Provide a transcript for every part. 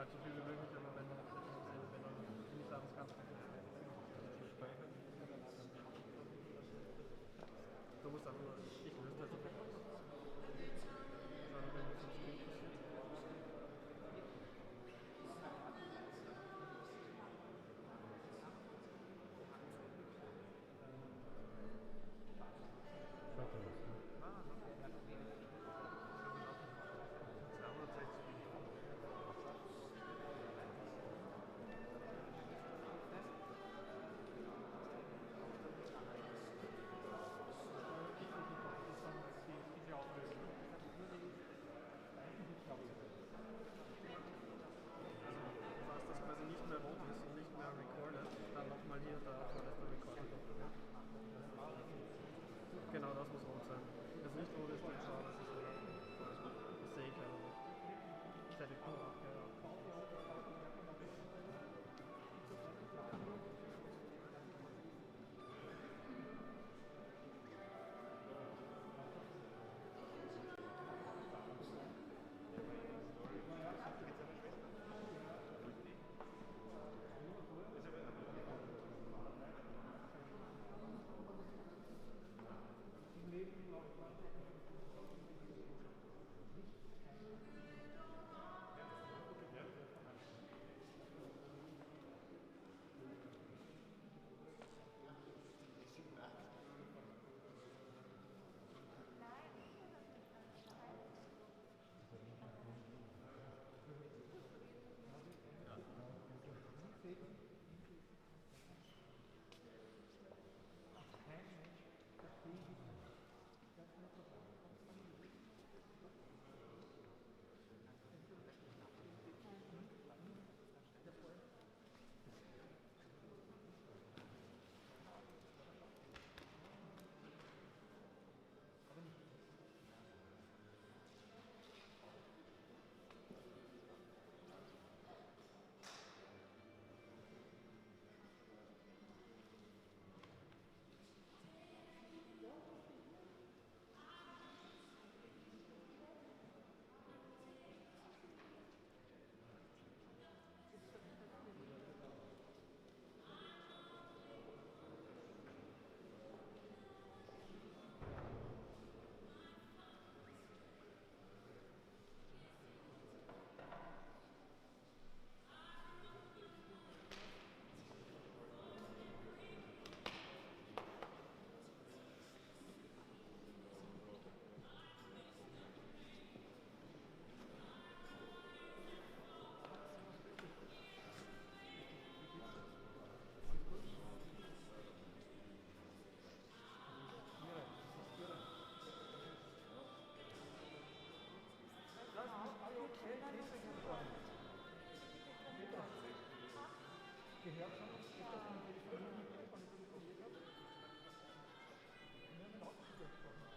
halt so viel wie möglich, aber wenn dann nicht alles ganz speichern. Du musst dann nur, ich löse das sofort aus. Dann, wenn das im Screen passiert. Falls das quasi nicht mehr rot ist und nicht mehr recorded, dann nochmal hier da vor, dass der Recorder wird. Genau, das muss rot sein. Wenn es nicht rot ist, dann schau, das ist rot. Das sehe ich aber nicht. Ich hätte cool abgehört. Gehört schon, ist das eine Telefonie, die ich von der telefoniert habe? Wir haben auch gesprochen.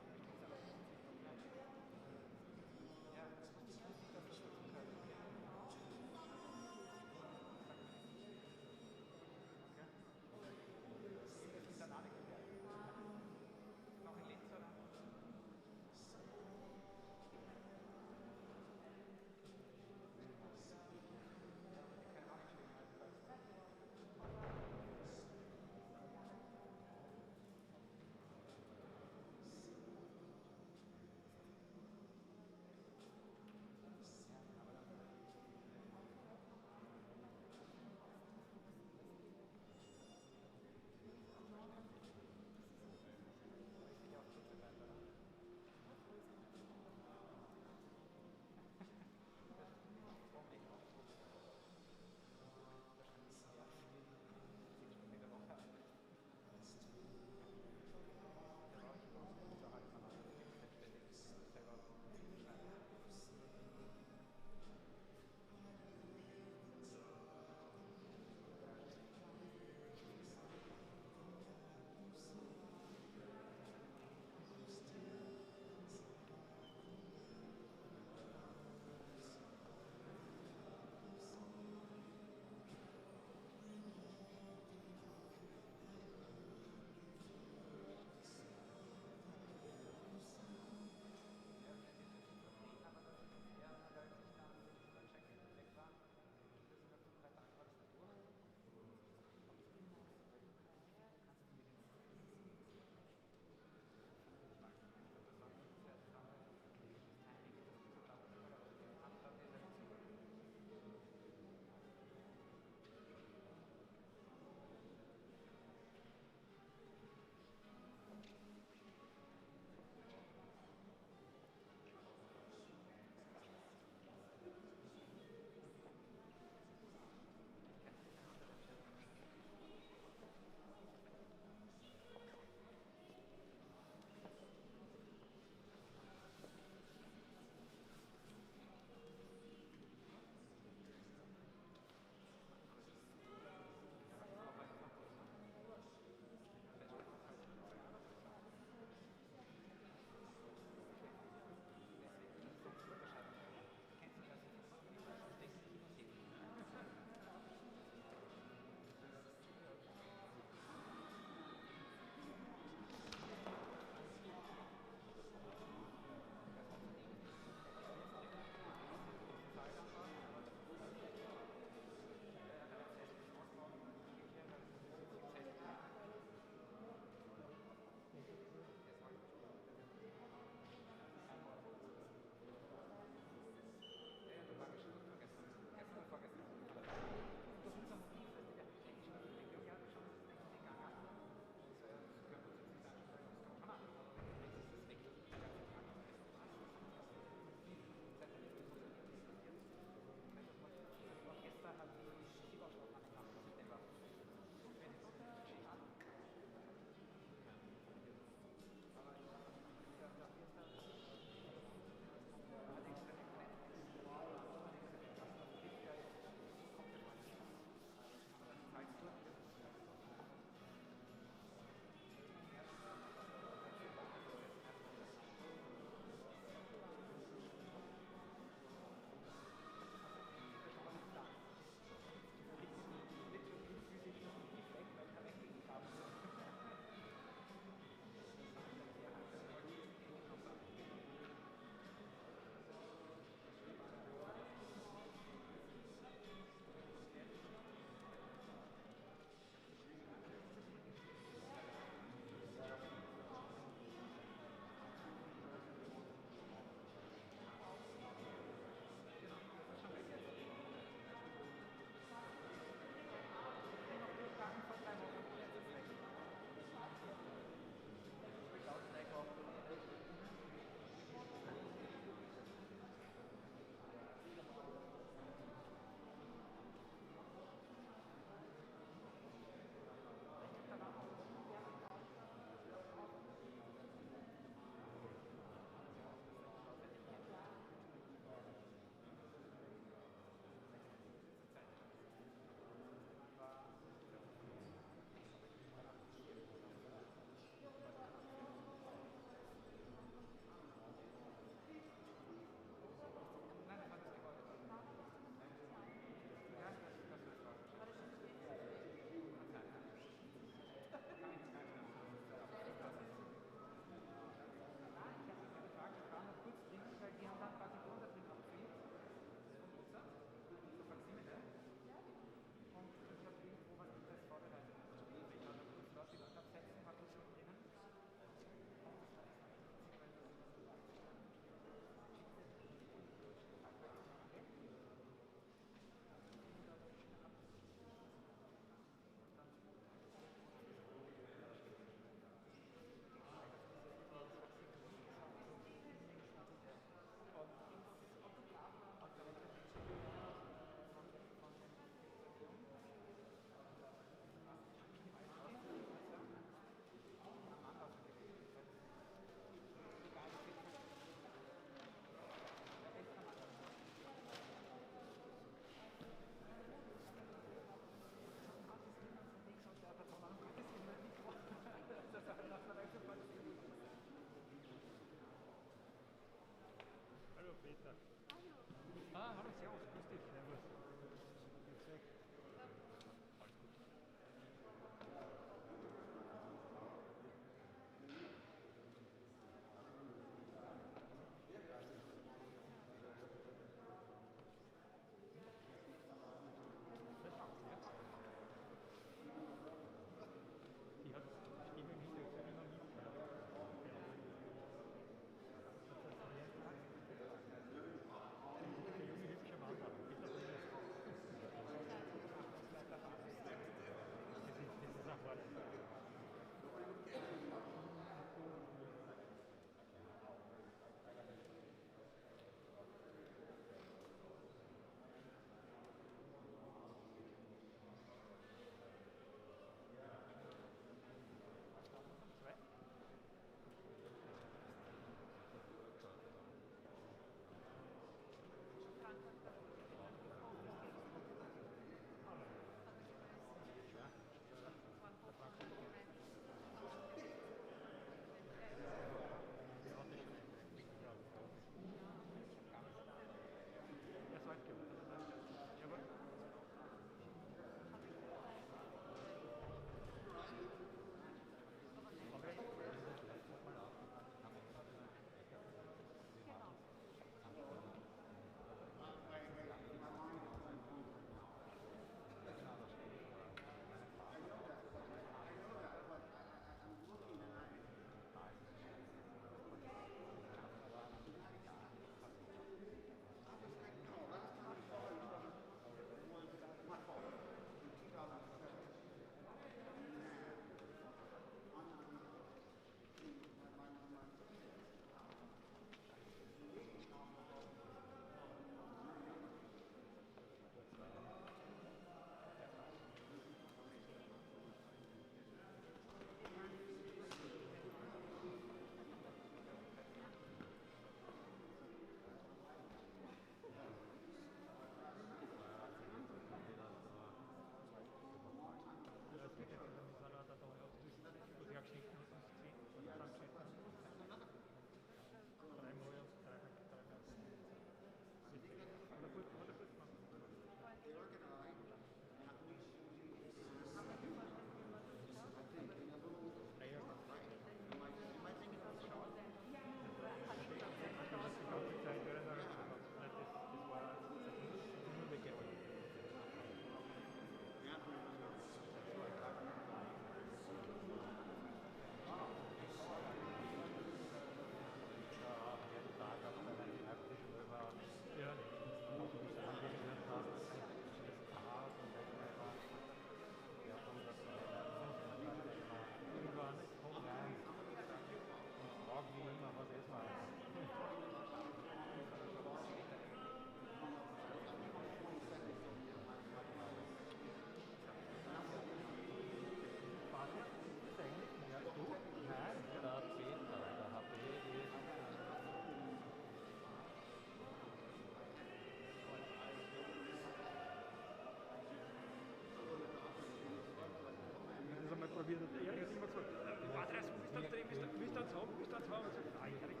wird. Er hat immer gesagt, Adresse, willst du uns drehen, willst du uns haben? Und sagt, nein, Erich.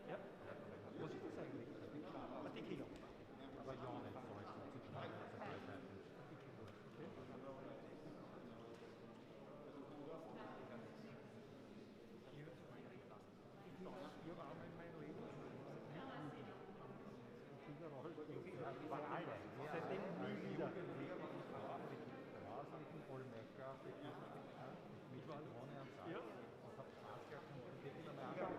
Ja? Was ist das eigentlich? Ein Tequila. Aber ja, nicht so ist es zu schnell. Ich habe einmal in meinem Leben Waren alle. seitdem nie wieder. Wahnsinnigen Vollmecker, mit Zitrone und Salz. Ja. Und habe 20 Jahre keinen Konfetti mehr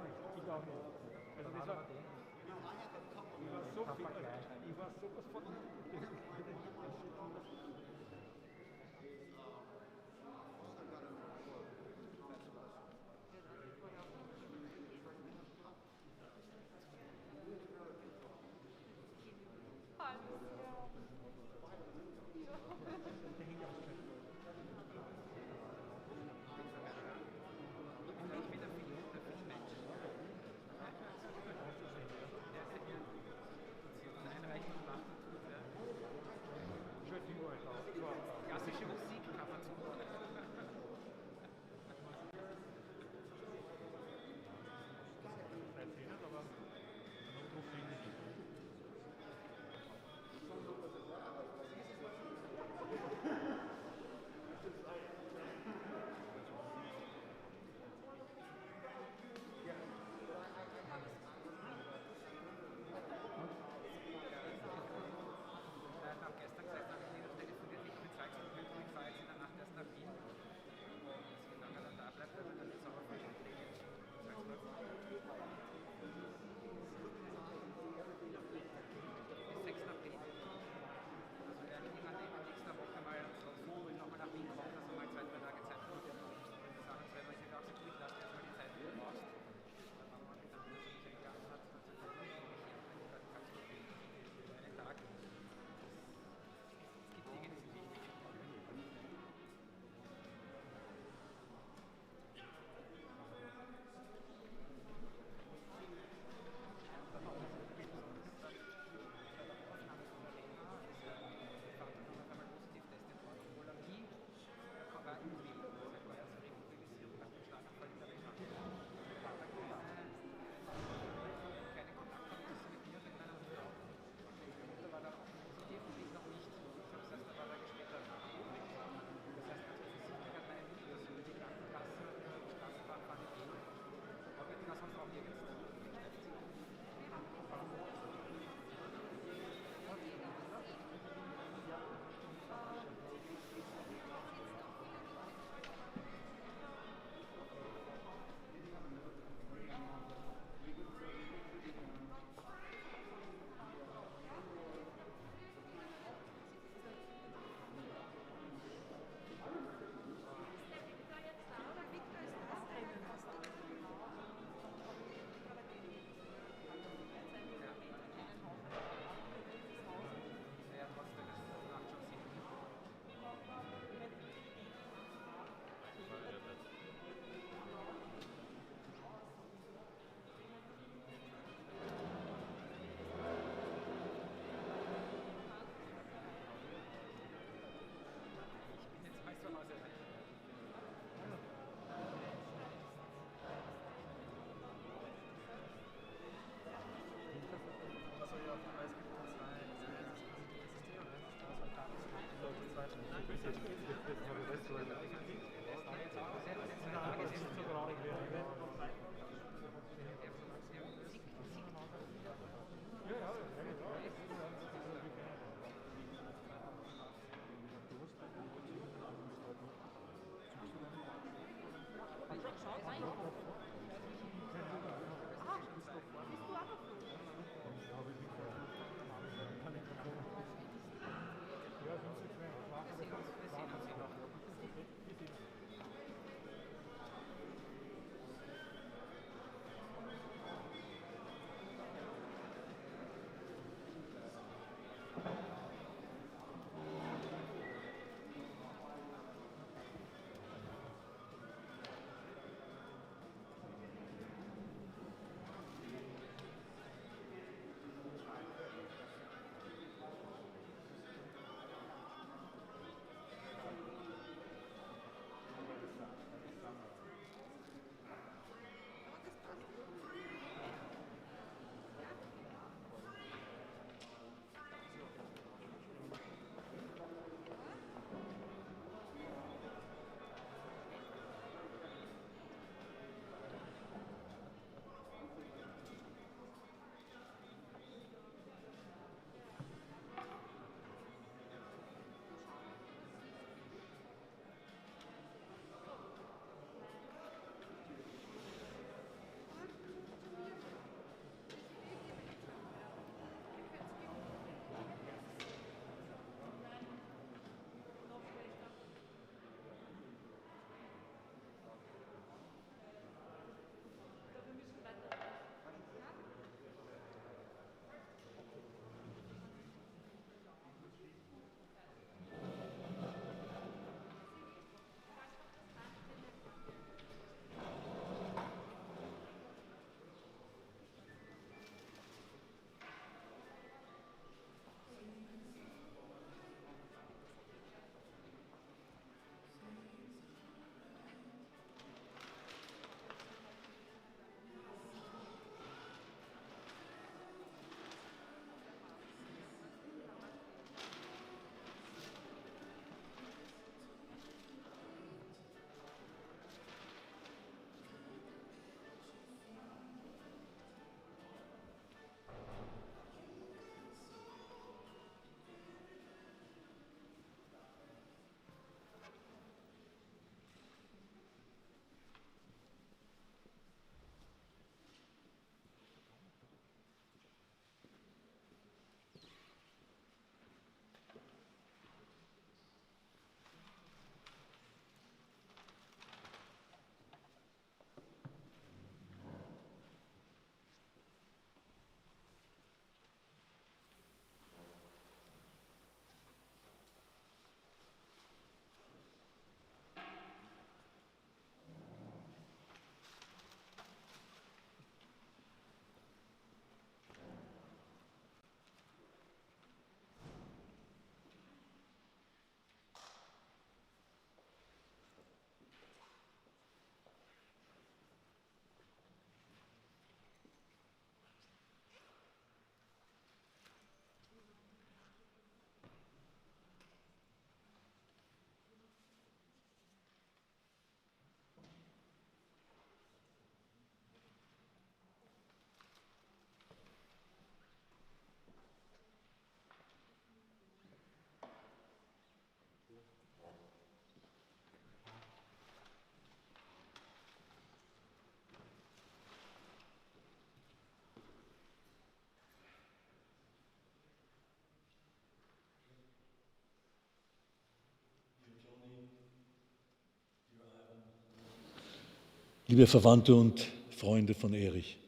liebe Verwandte und Freunde von Erich.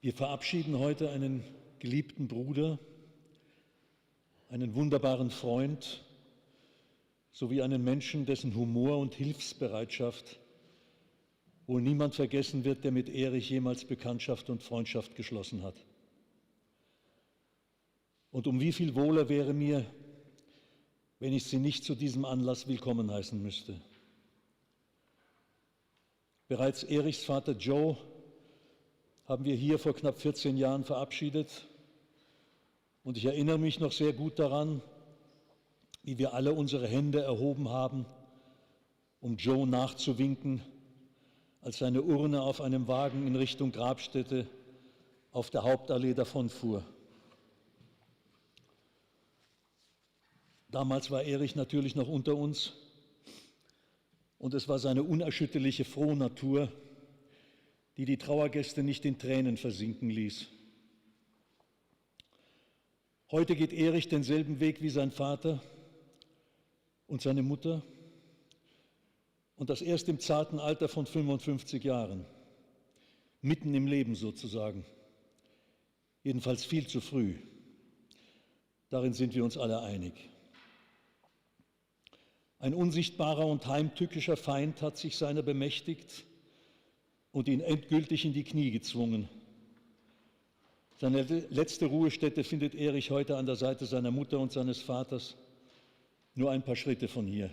Wir verabschieden heute einen geliebten Bruder, einen wunderbaren Freund sowie einen Menschen, dessen Humor und Hilfsbereitschaft wohl niemand vergessen wird, der mit Erich jemals Bekanntschaft und Freundschaft geschlossen hat. Und um wie viel wohler wäre mir, wenn ich Sie nicht zu diesem Anlass willkommen heißen müsste. Bereits Erichs Vater Joe haben wir hier vor knapp 14 Jahren verabschiedet. Und ich erinnere mich noch sehr gut daran, wie wir alle unsere Hände erhoben haben, um Joe nachzuwinken, als seine Urne auf einem Wagen in Richtung Grabstätte auf der Hauptallee davonfuhr. Damals war Erich natürlich noch unter uns und es war seine unerschütterliche Frohnatur, die die Trauergäste nicht in Tränen versinken ließ. Heute geht Erich denselben Weg wie sein Vater und seine Mutter und das erst im zarten Alter von 55 Jahren, mitten im Leben sozusagen, jedenfalls viel zu früh. Darin sind wir uns alle einig. Ein unsichtbarer und heimtückischer Feind hat sich seiner bemächtigt und ihn endgültig in die Knie gezwungen. Seine letzte Ruhestätte findet Erich heute an der Seite seiner Mutter und seines Vaters, nur ein paar Schritte von hier.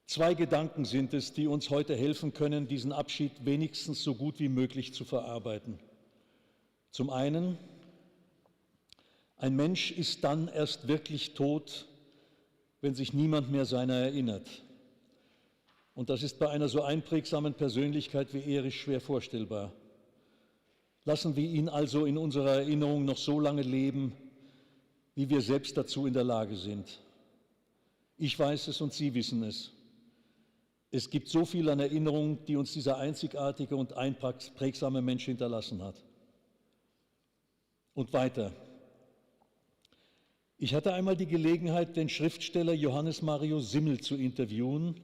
Zwei Gedanken sind es, die uns heute helfen können, diesen Abschied wenigstens so gut wie möglich zu verarbeiten. Zum einen, ein Mensch ist dann erst wirklich tot, wenn sich niemand mehr seiner erinnert. Und das ist bei einer so einprägsamen Persönlichkeit wie Erich schwer vorstellbar. Lassen wir ihn also in unserer Erinnerung noch so lange leben, wie wir selbst dazu in der Lage sind. Ich weiß es und Sie wissen es. Es gibt so viel an Erinnerungen, die uns dieser einzigartige und einprägsame Mensch hinterlassen hat. Und weiter. Ich hatte einmal die Gelegenheit, den Schriftsteller Johannes Marius Simmel zu interviewen.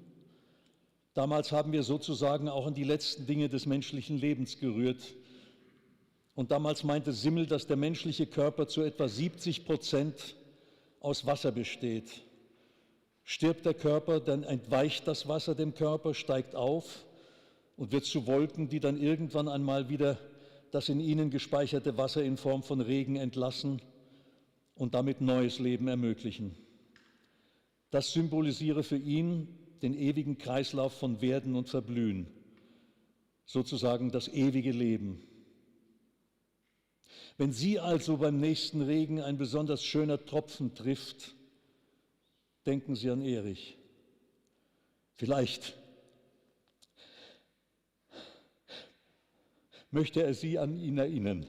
Damals haben wir sozusagen auch an die letzten Dinge des menschlichen Lebens gerührt. Und damals meinte Simmel, dass der menschliche Körper zu etwa 70% aus Wasser besteht. Stirbt der Körper, dann entweicht das Wasser dem Körper, steigt auf und wird zu Wolken, die dann irgendwann einmal wieder das in ihnen gespeicherte Wasser in Form von Regen entlassen und damit neues Leben ermöglichen. Das symbolisiere für ihn den ewigen Kreislauf von Werden und Verblühen, sozusagen das ewige Leben. Wenn Sie also beim nächsten Regen ein besonders schöner Tropfen trifft, denken Sie an Erich. Vielleicht möchte er Sie an ihn erinnern.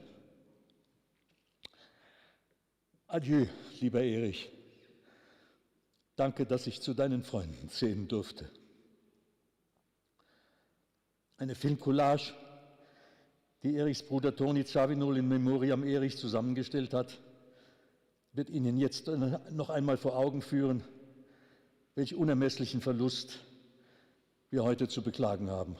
Adieu, lieber Erich. Danke, dass ich zu deinen Freunden zählen durfte. Eine Filmcollage, die Erichs Bruder Toni Zawinul in Memoriam Erich zusammengestellt hat, wird Ihnen jetzt noch einmal vor Augen führen, welch unermesslichen Verlust wir heute zu beklagen haben.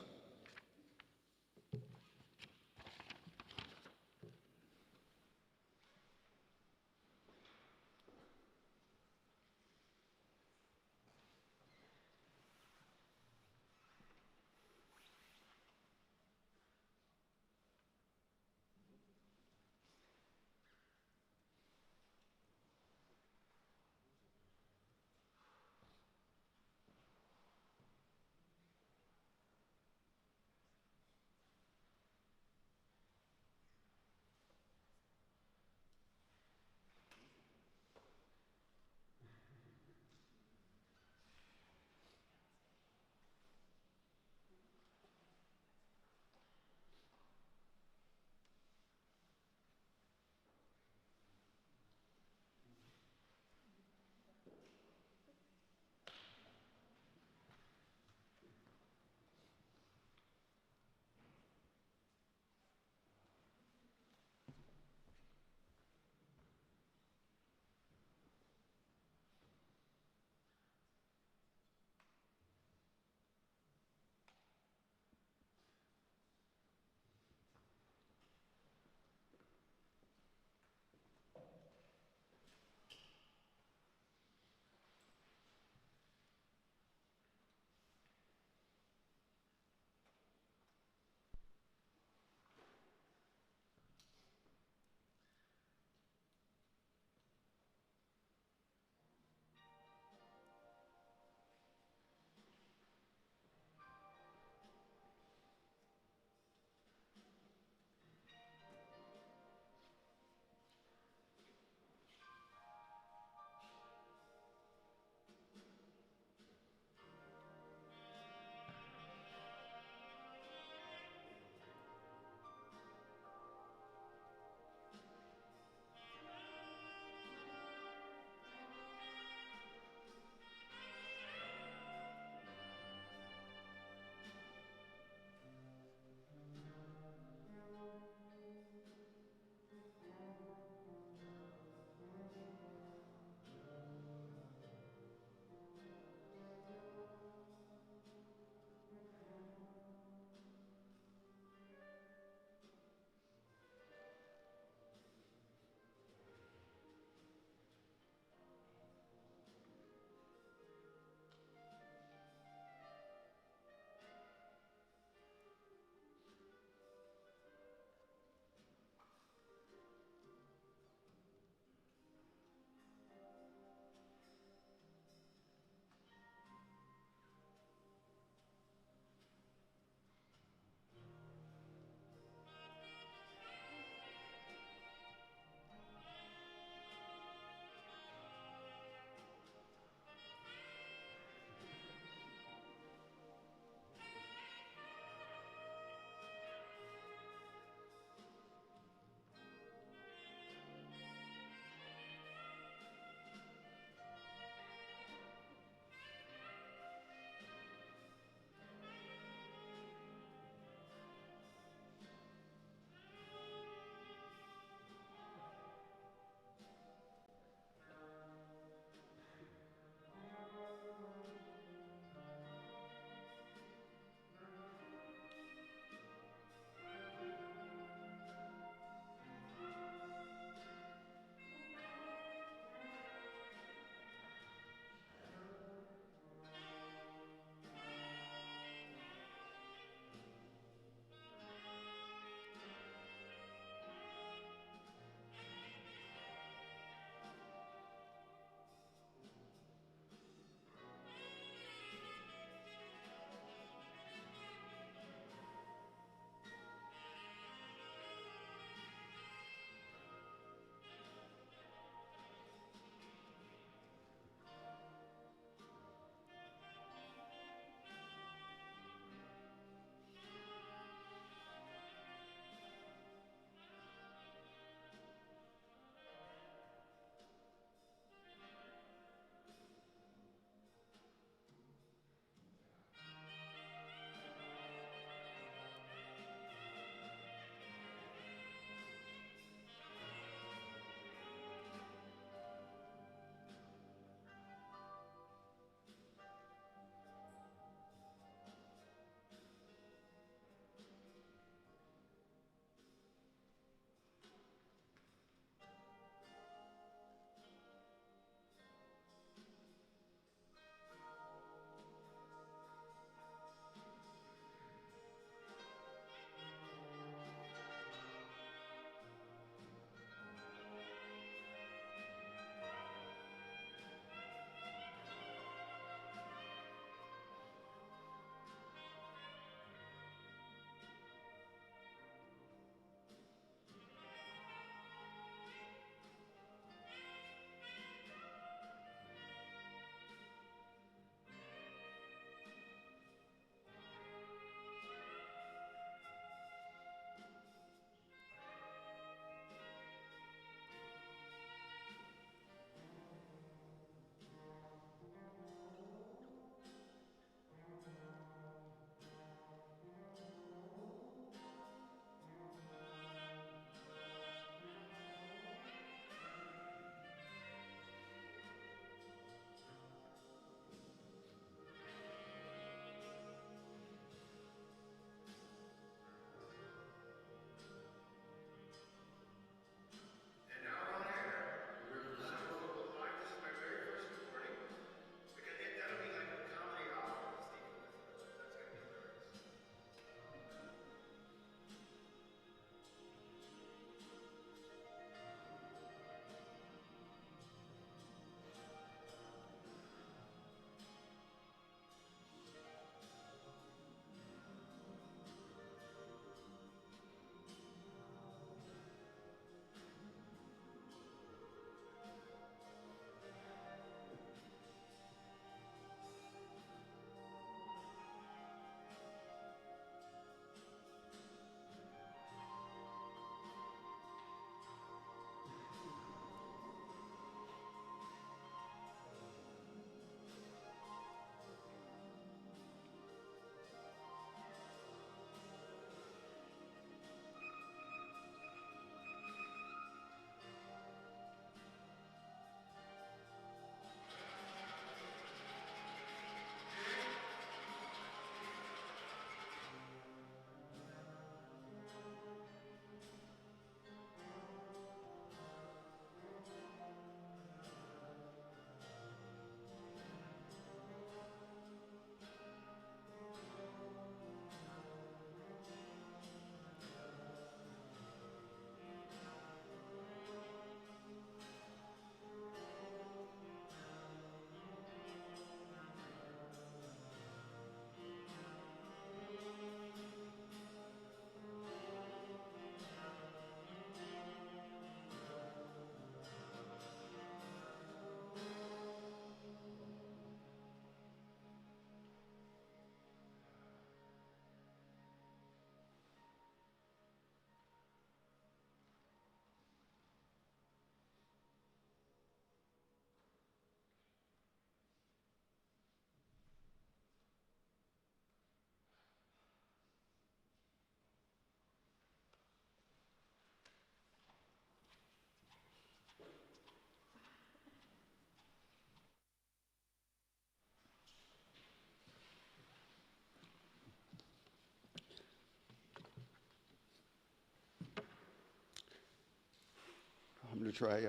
to try.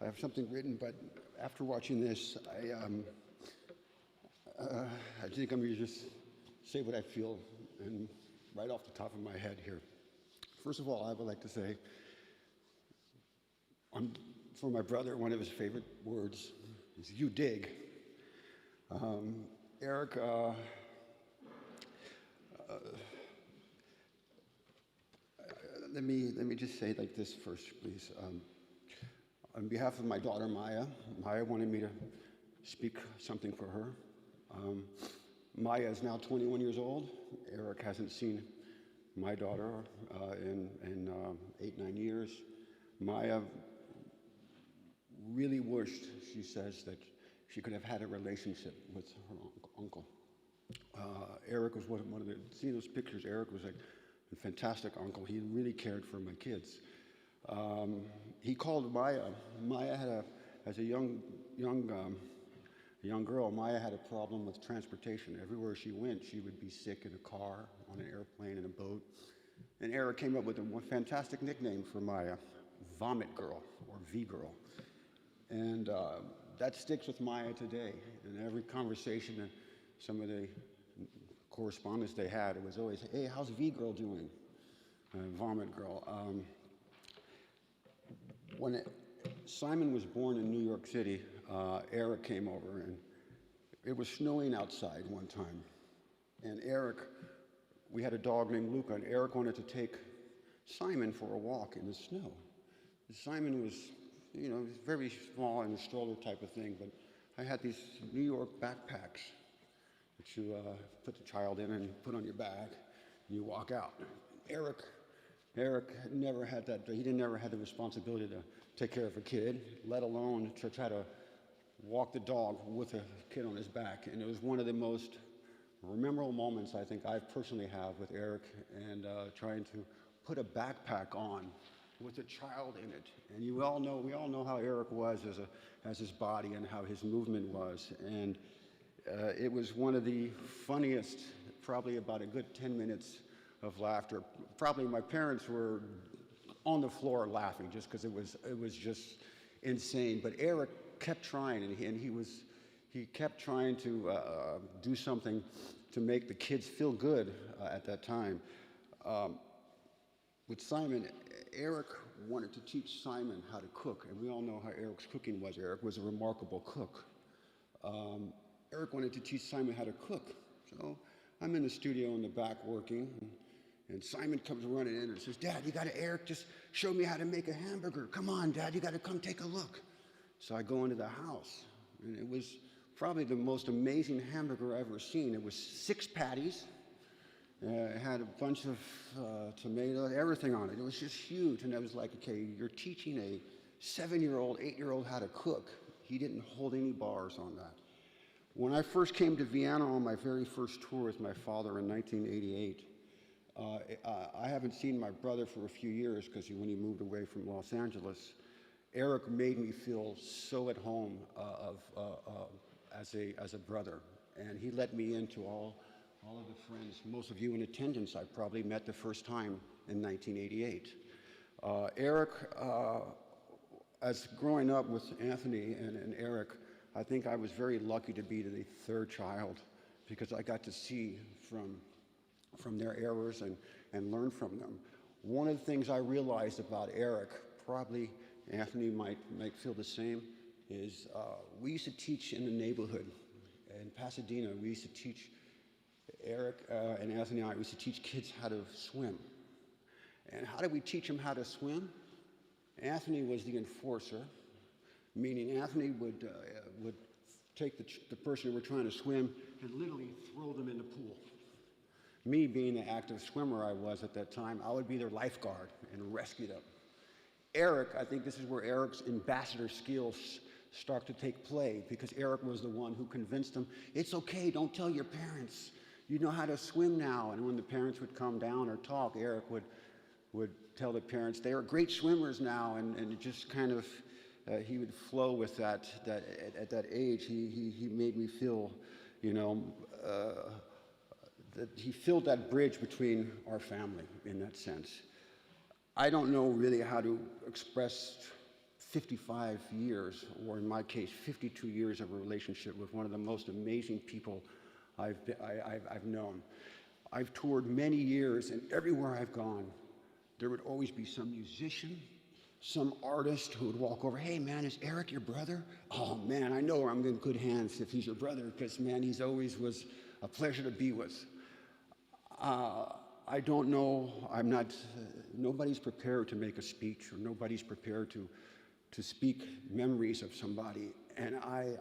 I have something written, but after watching this, I think I'm going to just say what I feel, and right off the top of my head here. First of all, I would like to say, for my brother, one of his favorite words is "you dig." Erich, let me just say like this first, please. On behalf of my daughter Maya wanted me to speak something for her. Maya is now 21 years old. Erich hasn't seen my daughter in 8-9 years. Maya really wished, she says, that she could have had a relationship with her uncle. Erich was one of the, see those pictures, Erich was like a fantastic uncle. He really cared for my kids. He called Maya. Maya had as a young girl, Maya had a problem with transportation. Everywhere she went, she would be sick in a car, on an airplane, in a boat. And Erich came up with a fantastic nickname for Maya, Vomit Girl, or V-Girl. And that sticks with Maya today. In every conversation and some of the correspondence they had, it was always, hey, how's V-Girl doing? Vomit Girl. When Simon was born in New York City, Erich came over, and it was snowing outside one time. And Erich, we had a dog named Luca, and Erich wanted to take Simon for a walk in the snow. Simon was, you know, very small in a stroller type of thing, but I had these New York backpacks that you put the child in and put on your back, and you walk out. Erich never had that, he never had the responsibility to take care of a kid, let alone to try to walk the dog with a kid on his back. And it was one of the most memorable moments I think I personally have with Erich, and trying to put a backpack on with a child in it. And we all know how Erich was as his body and how his movement was. And it was one of the funniest, probably about a good 10 minutes of laughter. Probably my parents were on the floor laughing just because it was just insane. But Erich kept trying, and he kept trying to do something to make the kids feel good at that time. With Simon, Erich wanted to teach Simon how to cook, and we all know how Erich's cooking was. Erich was a remarkable cook. Erich wanted to teach Simon how to cook. So I'm in the studio in the back working, and Simon comes running in and says, Dad, Erich, just show me how to make a hamburger. Come on, Dad, you got to come take a look. So I go into the house, and it was probably the most amazing hamburger I've ever seen. It was 6 patties. It had a bunch of tomatoes, everything on it. It was just huge, and I was like, okay, you're teaching a 7-year-old, 8-year-old how to cook. He didn't hold any bars on that. When I first came to Vienna on my very first tour with my father in 1988, I haven't seen my brother for a few years because when he moved away from Los Angeles, Erich made me feel so at home as a brother, and he let me into all of the friends. Most of you in attendance I probably met the first time in 1988. Erich, as growing up with Anthony and Erich, I think I was very lucky to be the third child because I got to see from their errors and learn from them. One of the things I realized about Erich, probably Anthony might feel the same, is we used to teach in the neighborhood. In Pasadena, we used to teach, Erich and Anthony and I, we used to teach kids how to swim. And how did we teach them how to swim? Anthony was the enforcer, meaning Anthony would take the person who were trying to swim and literally throw them in the pool. Me, being the active swimmer I was at that time, I would be their lifeguard and rescue them. Erich, I think this is where Erich's ambassador skills start to take play, because Erich was the one who convinced them, it's okay, don't tell your parents. You know how to swim now. And when the parents would come down or talk, Erich would tell the parents, they are great swimmers now, and it just kind of, he would flow with that at that age. He made me feel, you know, that he filled that bridge between our family in that sense. I don't know really how to express 55 years, or in my case, 52 years of a relationship with one of the most amazing people I've known. I've toured many years, and everywhere I've gone, there would always be some musician, some artist who would walk over, "Hey man, is Erich your brother?" "Oh man, I know I'm in good hands if he's your brother, because man, he's always was a pleasure to be with." I don't know, I'm not, nobody's prepared to make a speech, or nobody's prepared to speak memories of somebody, and I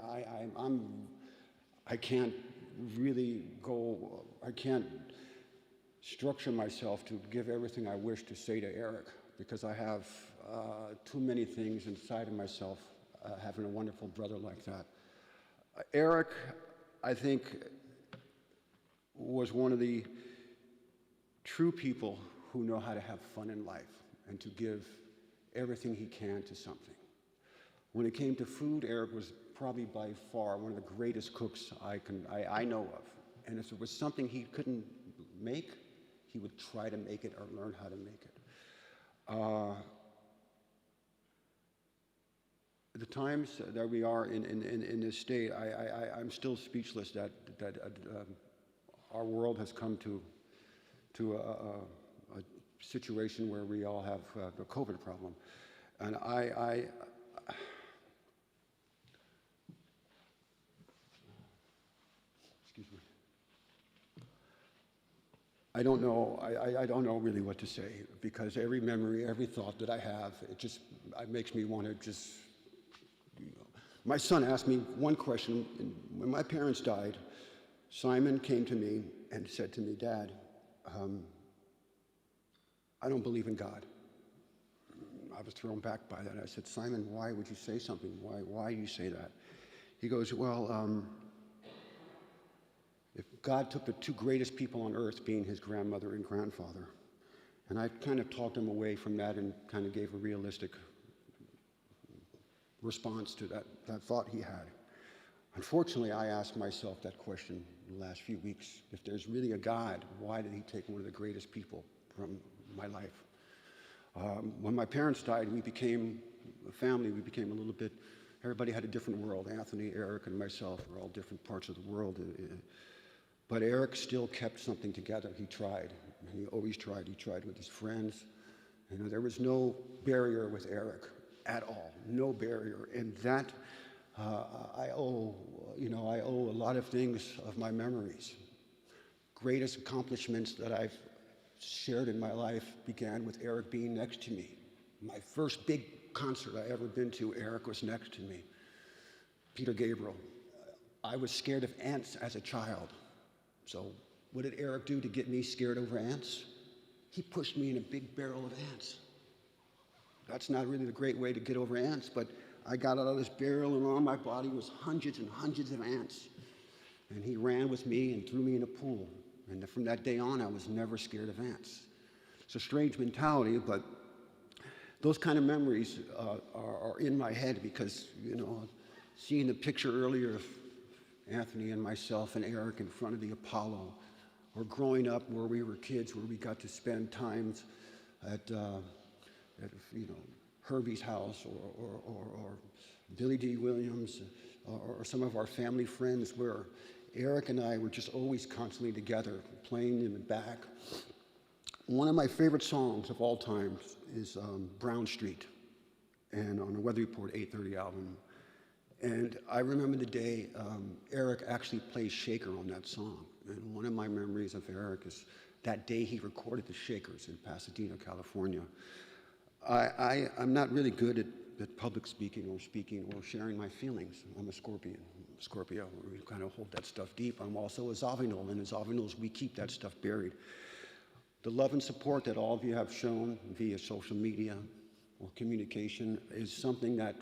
can't really go, I can't structure myself to give everything I wish to say to Erich, because I have too many things inside of myself, having a wonderful brother like that. Erich, I think, was one of the true people who know how to have fun in life and to give everything he can to something. When it came to food, Erich was probably by far one of the greatest cooks I know of. And if there was something he couldn't make, he would try to make it or learn how to make it. The times that we are in this state, I'm still speechless that our world has come to a situation where we all have the COVID problem. And excuse me. I don't know really what to say, because every memory, every thought that I have, it makes me want to just, you know. My son asked me one question. When my parents died, Simon came to me and said to me, "Dad, I don't believe in God." I was thrown back by that. I said, "Simon, why would you say something? Why you say that?" He goes, "Well, if God took the two greatest people on earth, being his grandmother and grandfather," and I kind of talked him away from that and kind of gave a realistic response to that thought he had. Unfortunately, I asked myself that question in the last few weeks. If there's really a God, why did he take one of the greatest people from my life? When my parents died, we became a family. We became a little bit, everybody had a different world. Anthony, Erich, and myself were all different parts of the world. But Erich still kept something together. He tried. He always tried. He tried with his friends. You know, there was no barrier with Erich at all. No barrier. And that I owe a lot of things of my memories. Greatest accomplishments that I've shared in my life began with Erich being next to me. My first big concert I ever been to, Erich was next to me. Peter Gabriel. I was scared of ants as a child. So what did Erich do to get me scared over ants? He pushed me in a big barrel of ants. That's not really the great way to get over ants, but I got out of this barrel, and on my body was hundreds and hundreds of ants. And he ran with me and threw me in a pool. And from that day on, I was never scared of ants. It's a strange mentality, but those kind of memories are in my head, because, you know, seeing the picture earlier of Anthony and myself and Erich in front of the Apollo, or growing up where we were kids, where we got to spend times at you know, Herbie's house, or Billy D. Williams, or some of our family friends, where Erich and I were just always constantly together, playing in the back. One of my favorite songs of all time is Brown Street, and on the Weather Report 830 album. And I remember the day Erich actually plays Shaker on that song. And one of my memories of Erich is that day he recorded the Shakers in Pasadena, California. I'm not really good at public speaking or sharing my feelings. I'm a Scorpio. We kind of hold that stuff deep. I'm also a Zavinol, and as Zavinols, we keep that stuff buried. The love and support that all of you have shown via social media or communication is something that,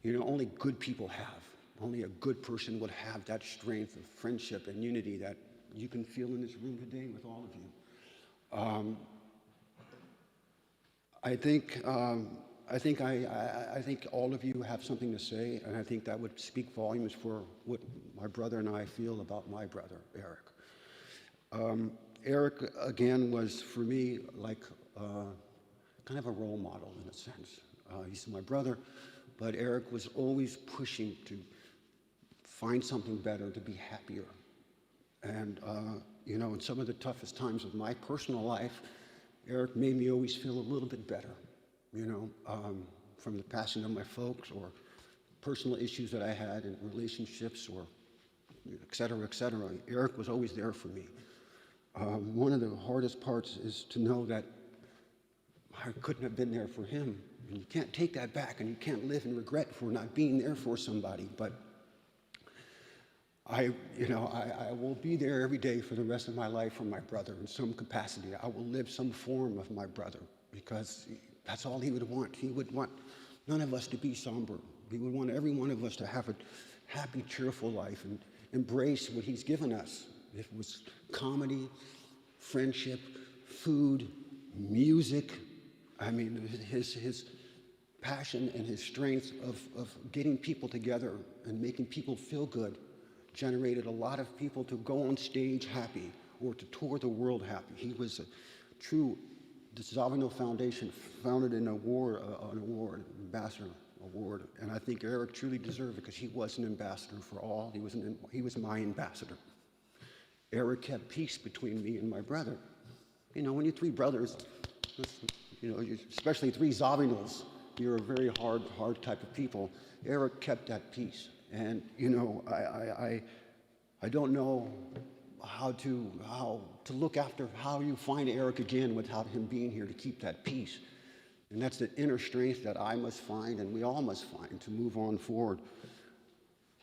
you know, only good people have. Only a good person would have that strength of friendship and unity that you can feel in this room today with all of you. I think all of you have something to say, and I think that would speak volumes for what my brother and I feel about my brother, Erich. Erich, again, was for me like kind of a role model in a sense. He's my brother, but Erich was always pushing to find something better, to be happier. And, you know, in some of the toughest times of my personal life, Erich made me always feel a little bit better, you know, from the passing of my folks or personal issues that I had in relationships or et cetera, et cetera. Erich was always there for me. One of the hardest parts is to know that I couldn't have been there for him. And you can't take that back, and you can't live in regret for not being there for somebody. But I will be there every day for the rest of my life for my brother in some capacity. I will live some form of my brother because that's all he would want. He would want none of us to be somber. He would want every one of us to have a happy, cheerful life and embrace what he's given us. If it was comedy, friendship, food, music, I mean, his passion and his strength of getting people together and making people feel good generated a lot of people to go on stage happy or to tour the world happy. He was a true, the Zavino Foundation founded an award, ambassador award, and I think Erich truly deserved it because he was an ambassador for all. He was my ambassador. Erich kept peace between me and my brother. You know, when you're three brothers, you know, especially three Zavinos, you're a very hard type of people. Erich kept that peace. And, you know, I don't know how to look after how you find Erich again without him being here to keep that peace. And that's the inner strength that I must find and we all must find to move on forward.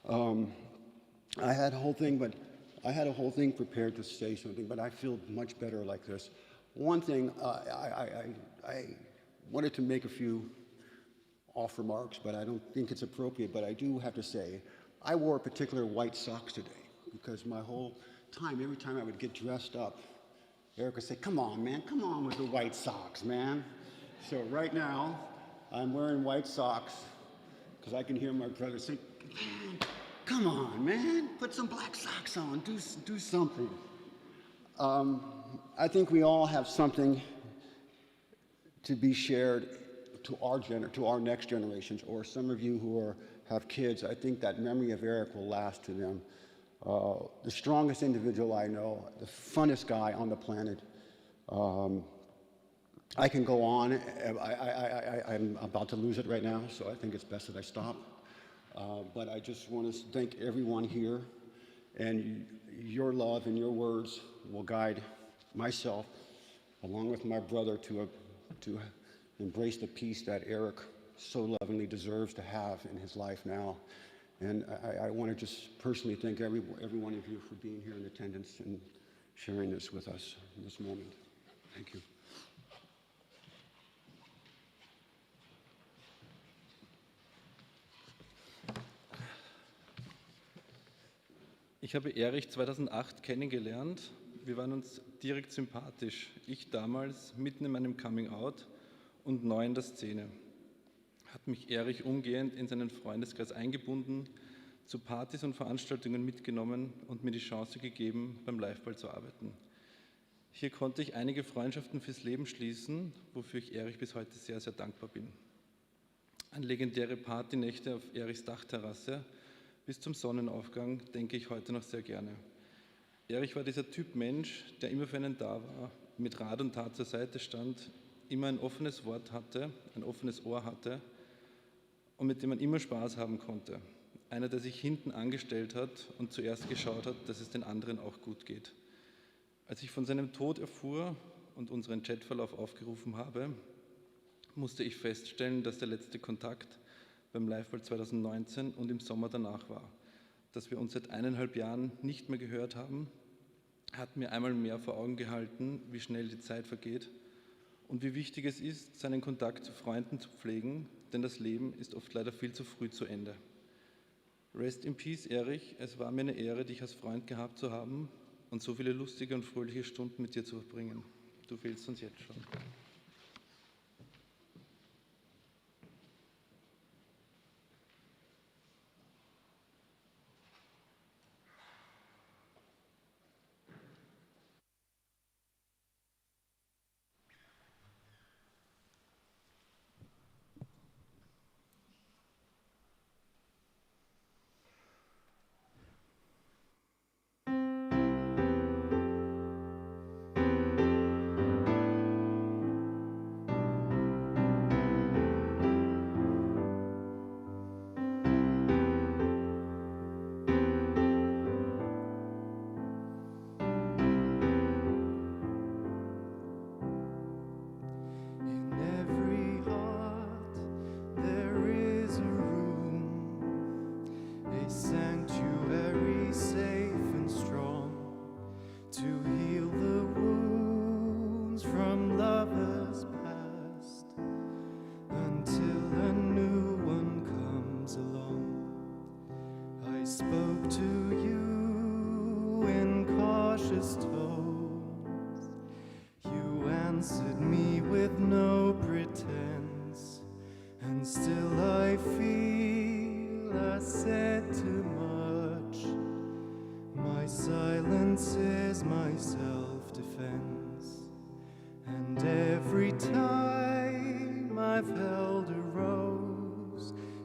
I had a whole thing prepared to say something, but I feel much better like this. One thing, I wanted to make a few off remarks, but I don't think it's appropriate, but I do have to say, I wore particular white socks today because my whole time, every time I would get dressed up, Erich would say, come on, man, come on with the white socks, man. So right now, I'm wearing white socks because I can hear my brother say, man, come on, man, put some black socks on, do something. I think we all have something to be shared to our next generations, or some of you who have kids. I think that memory of Erich will last to them. The strongest individual I know, the funnest guy on the planet. I can go on. I'm about to lose it right now, so I think it's best that I stop. But I just want to thank everyone here, and your love and your words will guide myself, along with my brother, to embrace the peace that Erich so lovingly deserves to have in his life now. And I want to just personally thank every one of you for being here in attendance and sharing this with us in this moment. Thank you. Ich habe Erich 2008 kennengelernt. Wir waren uns direkt sympathisch. Ich damals mitten in meinem Coming-out und neu in der Szene. Hat mich Erich umgehend in seinen Freundeskreis eingebunden, zu Partys und Veranstaltungen mitgenommen und mir die Chance gegeben, beim Liveball zu arbeiten. Hier konnte ich einige Freundschaften fürs Leben schließen, wofür ich Erich bis heute sehr, sehr dankbar bin. An legendäre Partynächte auf Erichs Dachterrasse bis zum Sonnenaufgang denke ich heute noch sehr gerne. Erich war dieser Typ Mensch, der immer für einen da war, mit Rat und Tat zur Seite stand, immer ein offenes Wort hatte, ein offenes Ohr hatte und mit dem man immer Spaß haben konnte. Einer, der sich hinten angestellt hat und zuerst geschaut hat, dass es den anderen auch gut geht. Als ich von seinem Tod erfuhr und unseren Chatverlauf aufgerufen habe, musste ich feststellen, dass der letzte Kontakt beim Liveball 2019 und im Sommer danach war. Dass wir uns seit 1,5 Jahren nicht mehr gehört haben, hat mir einmal mehr vor Augen gehalten, wie schnell die Zeit vergeht und wie wichtig es ist, seinen Kontakt zu Freunden zu pflegen, denn das Leben ist oft leider viel zu früh zu Ende. Rest in Peace, Erich. Es war mir eine Ehre, dich als Freund gehabt zu haben und so viele lustige und fröhliche Stunden mit dir zu verbringen. Du fehlst uns jetzt schon.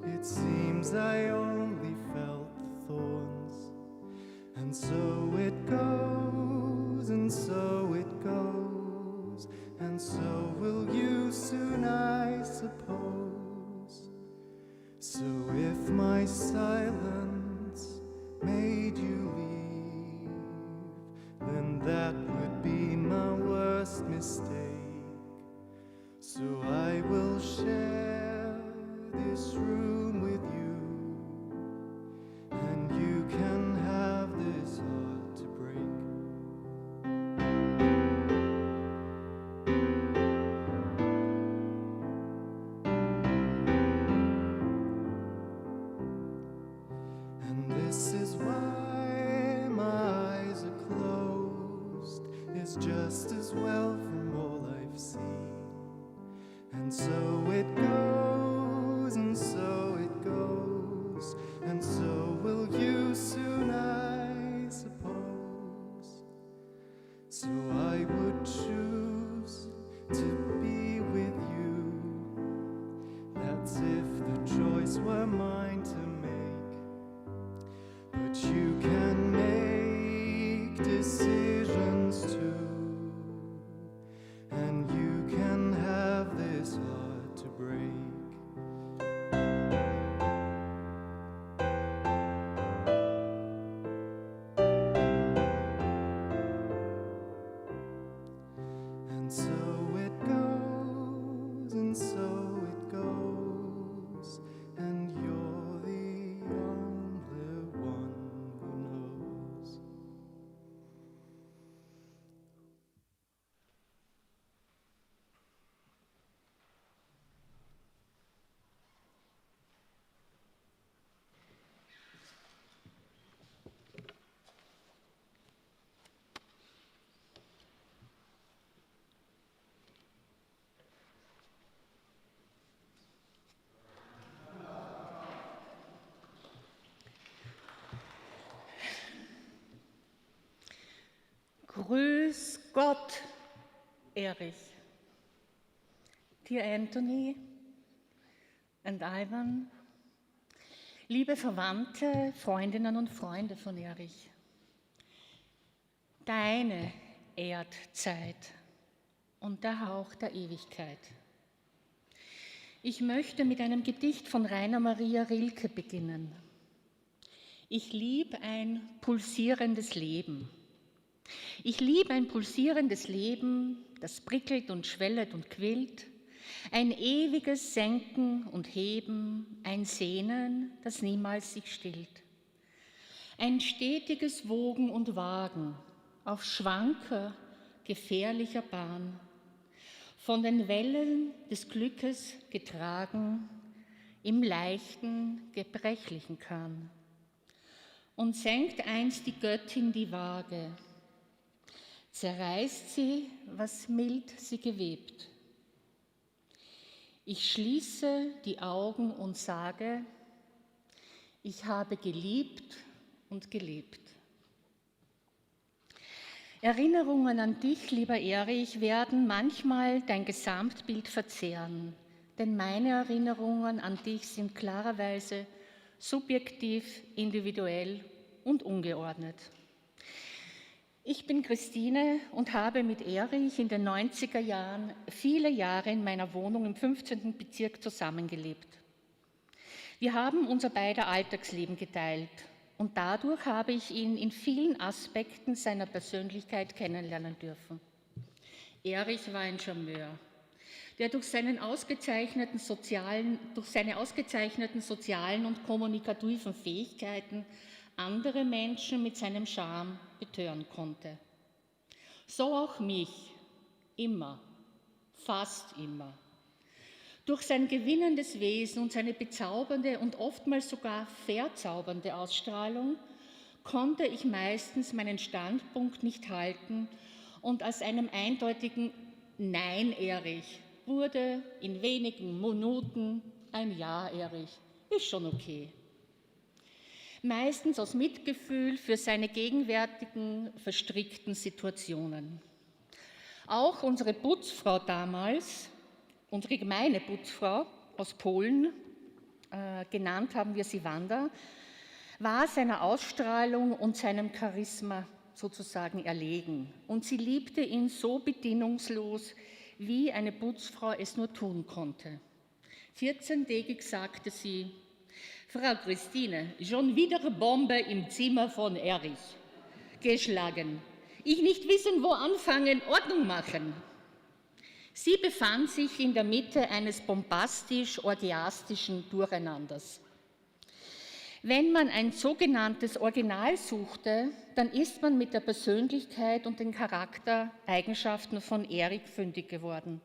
It seems I only felt the thorns, and so it goes, and so it goes, and so will you soon, I suppose. So if my silence made you leave, then that would be my worst mistake. So I will share this room with you, and you can have this heart to break. And this is why my eyes are closed, it's just as well from all I've seen. And so it goes, and so it goes, and so will you soon, I suppose. So I would choose to be with you. That's if the choice were mine to make. But you can make decisions too, and you can have this heart to break. And so it goes, and so it goes, and you're the only one who knows. Grüß Gott, Erich. Dear Anthony and Ivan, liebe Verwandte, Freundinnen und Freunde von Erich. Deine Erdzeit und der Hauch der Ewigkeit. Ich möchte mit einem Gedicht von Rainer Maria Rilke beginnen. Ich lieb ein pulsierendes Leben. Ich liebe ein pulsierendes Leben, das prickelt und schwellet und quillt, ein ewiges Senken und Heben, ein Sehnen, das niemals sich stillt. Ein stetiges Wogen und Wagen auf schwanker, gefährlicher Bahn, von den Wellen des Glückes getragen, im leichten, gebrechlichen Kahn. Und senkt einst die Göttin die Waage, zerreißt sie, was mild sie gewebt. Ich schließe die Augen und sage, ich habe geliebt und gelebt. Erinnerungen an dich, lieber Erich, werden manchmal dein Gesamtbild verzehren, denn meine Erinnerungen an dich sind klarerweise subjektiv, individuell und ungeordnet. Ich bin Christine und habe mit Erich in den 90er Jahren viele Jahre in meiner Wohnung im 15. Bezirk zusammengelebt. Wir haben unser beider Alltagsleben geteilt und dadurch habe ich ihn in vielen Aspekten seiner Persönlichkeit kennenlernen dürfen. Erich war ein Charmeur, der durch seine ausgezeichneten sozialen und kommunikativen Fähigkeiten andere Menschen mit seinem Charme betören konnte. So auch mich, immer, fast immer. Durch sein gewinnendes Wesen und seine bezaubernde und oftmals sogar verzaubernde Ausstrahlung konnte ich meistens meinen Standpunkt nicht halten und aus einem eindeutigen Nein, Erich, wurde in wenigen Minuten ein Ja, Erich, ist schon okay. Meistens aus Mitgefühl für seine gegenwärtigen verstrickten Situationen. Auch unsere Putzfrau damals, unsere gemeine Putzfrau aus Polen, genannt haben wir sie Wanda, war seiner Ausstrahlung und seinem Charisma sozusagen erlegen. Und sie liebte ihn so bedingungslos, wie eine Putzfrau es nur tun konnte. 14-tägig sagte sie: Frau Christine, schon wieder Bombe im Zimmer von Erich. Geschlagen. Ich nicht wissen, wo anfangen, Ordnung machen. Sie befand sich in der Mitte eines bombastisch-orgiastischen Durcheinanders. Wenn man ein sogenanntes Original suchte, dann ist man mit der Persönlichkeit und den Charaktereigenschaften von Erich fündig geworden.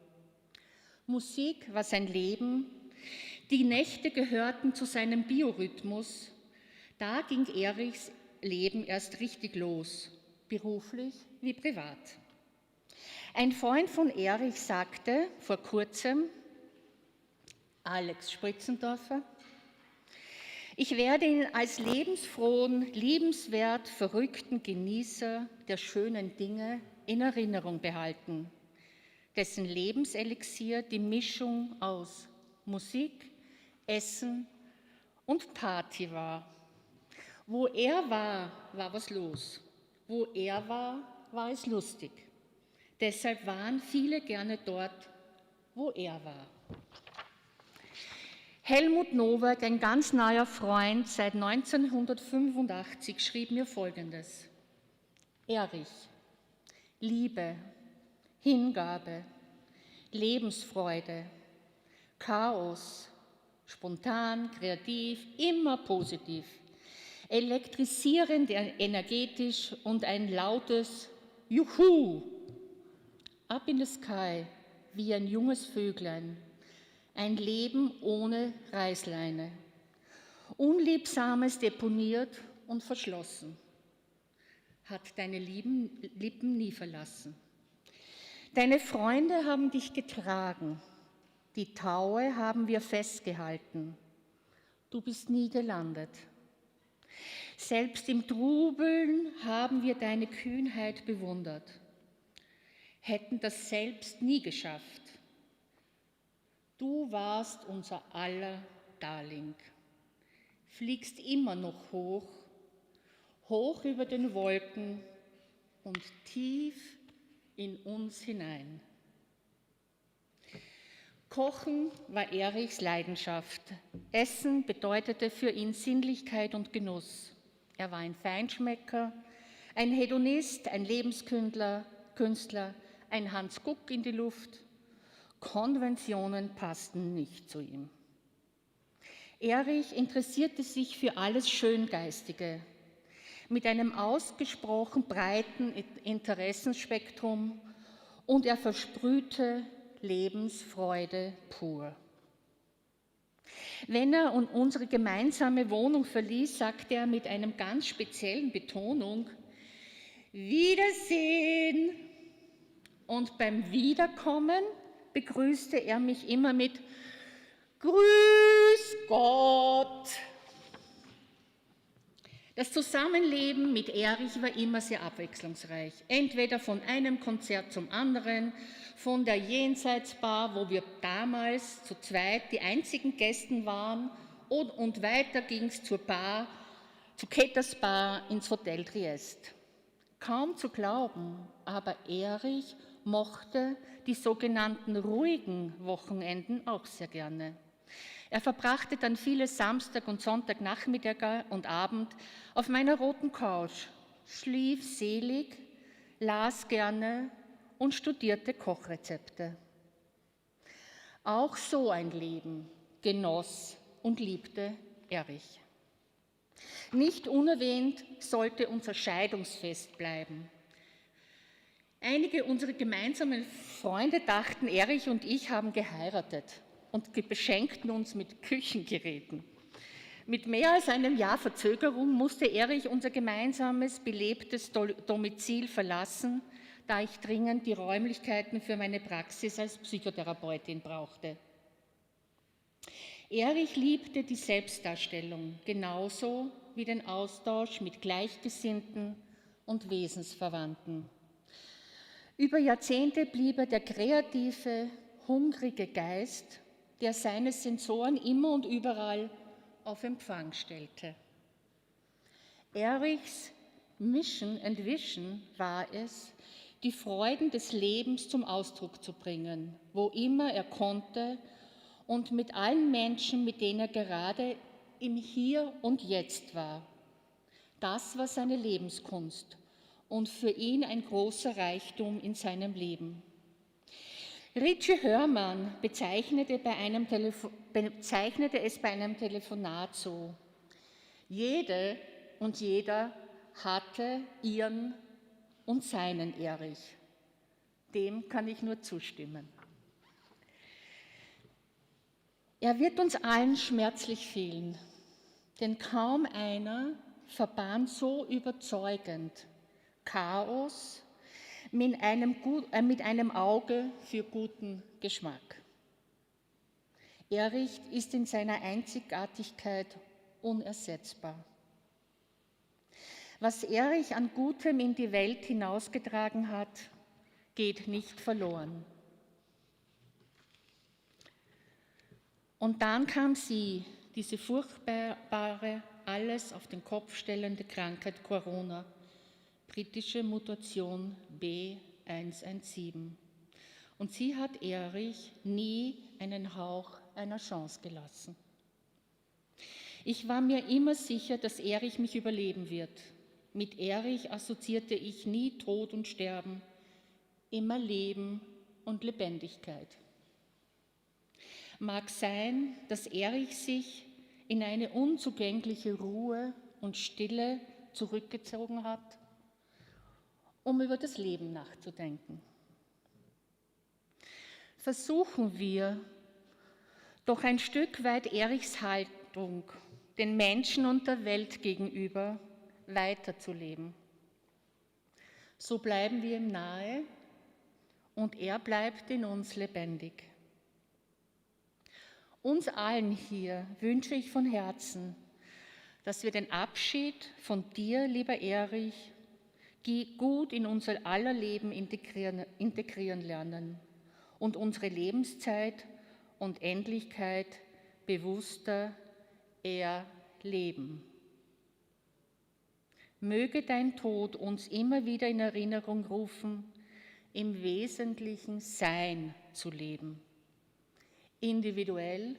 Musik war sein Leben, die Nächte gehörten zu seinem Biorhythmus. Da ging Erichs Leben erst richtig los, beruflich wie privat. Ein Freund von Erich sagte vor kurzem, Alex Spritzendorfer, ich werde ihn als lebensfrohen, liebenswert, verrückten Genießer der schönen Dinge in Erinnerung behalten, dessen Lebenselixier die Mischung aus Musik, Essen und Party war. Wo er war, war was los. Wo er war, war es lustig. Deshalb waren viele gerne dort, wo er war. Helmut Nowak, ein ganz neuer Freund seit 1985, schrieb mir Folgendes. Erich, Liebe, Hingabe, Lebensfreude, Chaos, spontan, kreativ, immer positiv, elektrisierend, energetisch und ein lautes Juhu, up in the sky, wie ein junges Vöglein, ein Leben ohne Reißleine, Unliebsames deponiert und verschlossen, hat deine Lippen nie verlassen. Deine Freunde haben dich getragen, die Taue haben wir festgehalten, du bist nie gelandet. Selbst im Trubeln haben wir deine Kühnheit bewundert, hätten das selbst nie geschafft. Du warst unser aller Darling, fliegst immer noch hoch, hoch über den Wolken und tief in uns hinein. Kochen war Erichs Leidenschaft. Essen bedeutete für ihn Sinnlichkeit und Genuss. Er war ein Feinschmecker, ein Hedonist, ein Lebenskünstler, ein Hans Guck in die Luft. Konventionen passten nicht zu ihm. Erich interessierte sich für alles Schöngeistige, mit einem ausgesprochen breiten Interessenspektrum, und er versprühte Lebensfreude pur. Wenn er unsere gemeinsame Wohnung verließ, sagte er mit einer ganz speziellen Betonung, Wiedersehen! Und beim Wiederkommen begrüßte er mich immer mit Grüß Gott! Das Zusammenleben mit Erich war immer sehr abwechslungsreich. Entweder von einem Konzert zum anderen, von der Jenseitsbar, wo wir damals zu zweit die einzigen Gäste waren, und weiter ging es zur Bar, zu Ketters Bar ins Hotel Triest. Kaum zu glauben, aber Erich mochte die sogenannten ruhigen Wochenenden auch sehr gerne. Er verbrachte dann viele Samstag- und Sonntagnachmittage und Abend auf meiner roten Couch, schlief selig, las gerne und studierte Kochrezepte. Auch so ein Leben genoss und liebte Erich. Nicht unerwähnt sollte unser Scheidungsfest bleiben. Einige unserer gemeinsamen Freunde dachten, Erich und ich haben geheiratet und beschenkten uns mit Küchengeräten. Mit mehr als einem Jahr Verzögerung musste Erich unser gemeinsames, belebtes Domizil verlassen, da ich dringend die Räumlichkeiten für meine Praxis als Psychotherapeutin brauchte. Erich liebte die Selbstdarstellung, genauso wie den Austausch mit Gleichgesinnten und Wesensverwandten. Über Jahrzehnte blieb er der kreative, hungrige Geist, der seine Sensoren immer und überall auf Empfang stellte. Erichs Mission and Vision war es, die Freuden des Lebens zum Ausdruck zu bringen, wo immer er konnte und mit allen Menschen, mit denen er gerade im Hier und Jetzt war. Das war seine Lebenskunst und für ihn ein großer Reichtum in seinem Leben. Richie Hörmann bezeichnete es bei einem Telefonat so: Jede und jeder hatte ihren und seinen Erich. Dem kann ich nur zustimmen. Er wird uns allen schmerzlich fehlen, denn kaum einer verband so überzeugend Chaos mit einem Auge für guten Geschmack. Erich ist in seiner Einzigartigkeit unersetzbar. Was Erich an Gutem in die Welt hinausgetragen hat, geht nicht verloren. Und dann kam sie, diese furchtbare, alles auf den Kopf stellende Krankheit Corona, britische Mutation B117. Und sie hat Erich nie einen Hauch einer Chance gelassen. Ich war mir immer sicher, dass Erich mich überleben wird. Mit Erich assoziierte ich nie Tod und Sterben, immer Leben und Lebendigkeit. Mag sein, dass Erich sich in eine unzugängliche Ruhe und Stille zurückgezogen hat, um über das Leben nachzudenken. Versuchen wir doch ein Stück weit Erichs Haltung den Menschen und der Welt gegenüber weiterzuleben. So bleiben wir ihm nahe und er bleibt in uns lebendig. Uns allen hier wünsche ich von Herzen, dass wir den Abschied von dir, lieber Erich, gut in unser aller Leben integrieren lernen und unsere Lebenszeit und Endlichkeit bewusster erleben. Möge dein Tod uns immer wieder in Erinnerung rufen, im wesentlichen Sein zu leben, individuell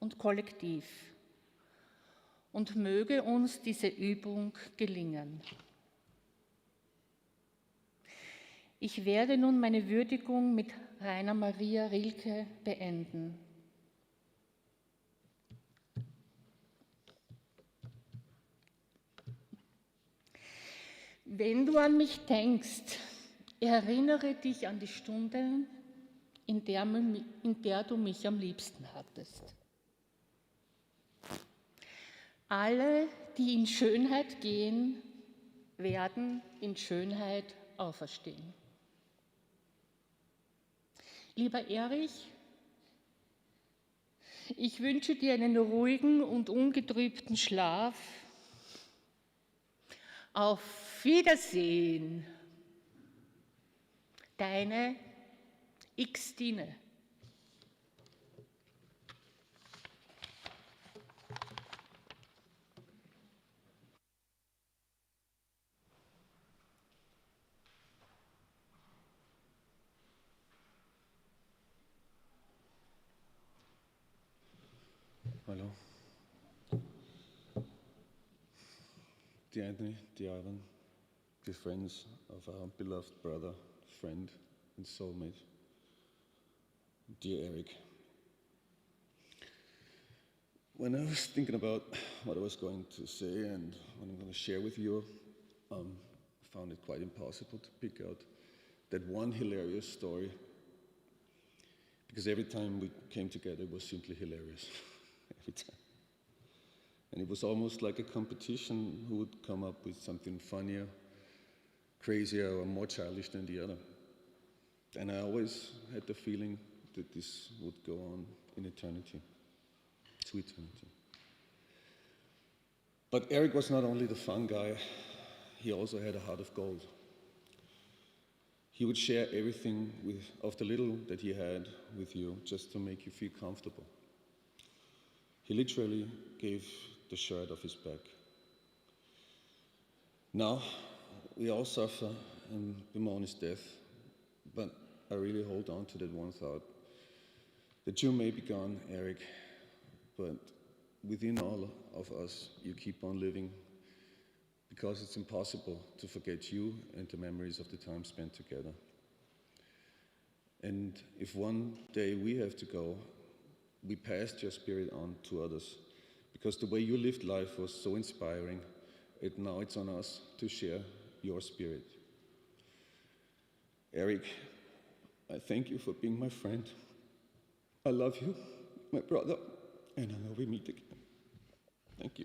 und kollektiv. Und möge uns diese Übung gelingen. Ich werde nun meine Würdigung mit Rainer Maria Rilke beenden. Wenn du an mich denkst, erinnere dich an die Stunde, in der du mich am liebsten hattest. Alle, die in Schönheit gehen, werden in Schönheit auferstehen. Lieber Erich, ich wünsche dir einen ruhigen und ungetrübten Schlaf. Auf Wiedersehen, deine Xtine. Hello. Dear Anthony, dear Ivan, dear friends of our beloved brother, friend, and soulmate, dear Erich. When I was thinking about what I was going to say and what I'm going to share with you, I found it quite impossible to pick out that one hilarious story, because every time we came together it was simply hilarious, every time. And it was almost like a competition who would come up with something funnier, crazier, or more childish than the other. And I always had the feeling that this would go on in eternity, to eternity. But Erich was not only the fun guy, he also had a heart of gold. He would share everything of the little that he had with you just to make you feel comfortable. He literally gave the shirt off his back. Now, we all suffer and bemoan his death, but I really hold on to that one thought, that you may be gone, Erich, but within all of us, you keep on living, because it's impossible to forget you and the memories of the time spent together. And if one day we have to go, we passed your spirit on to others, because the way you lived life was so inspiring, and now it's on us to share your spirit. Erich, I thank you for being my friend. I love you, my brother, and I know we meet again. Thank you.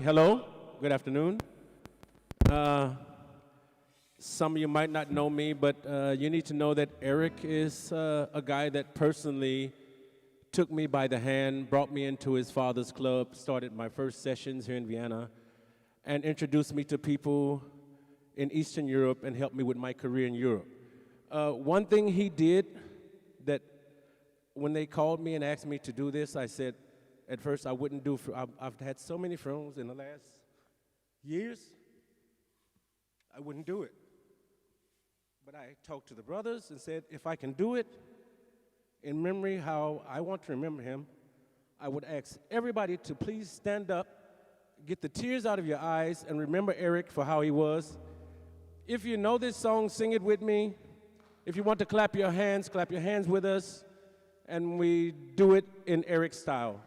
Hello, good afternoon. Some of you might not know me, but you need to know that Erich is a guy that personally took me by the hand, brought me into his father's club, started my first sessions here in Vienna, and introduced me to people in Eastern Europe and helped me with my career in Europe. One thing he did that when they called me and asked me to do this, I said, at first I wouldn't do, I've had so many films in the last years, I wouldn't do it. But I talked to the brothers and said, if I can do it in memory how I want to remember him, I would ask everybody to please stand up, get the tears out of your eyes, and remember Erich for how he was. If you know this song, sing it with me. If you want to clap your hands with us, and we do it in Erich style.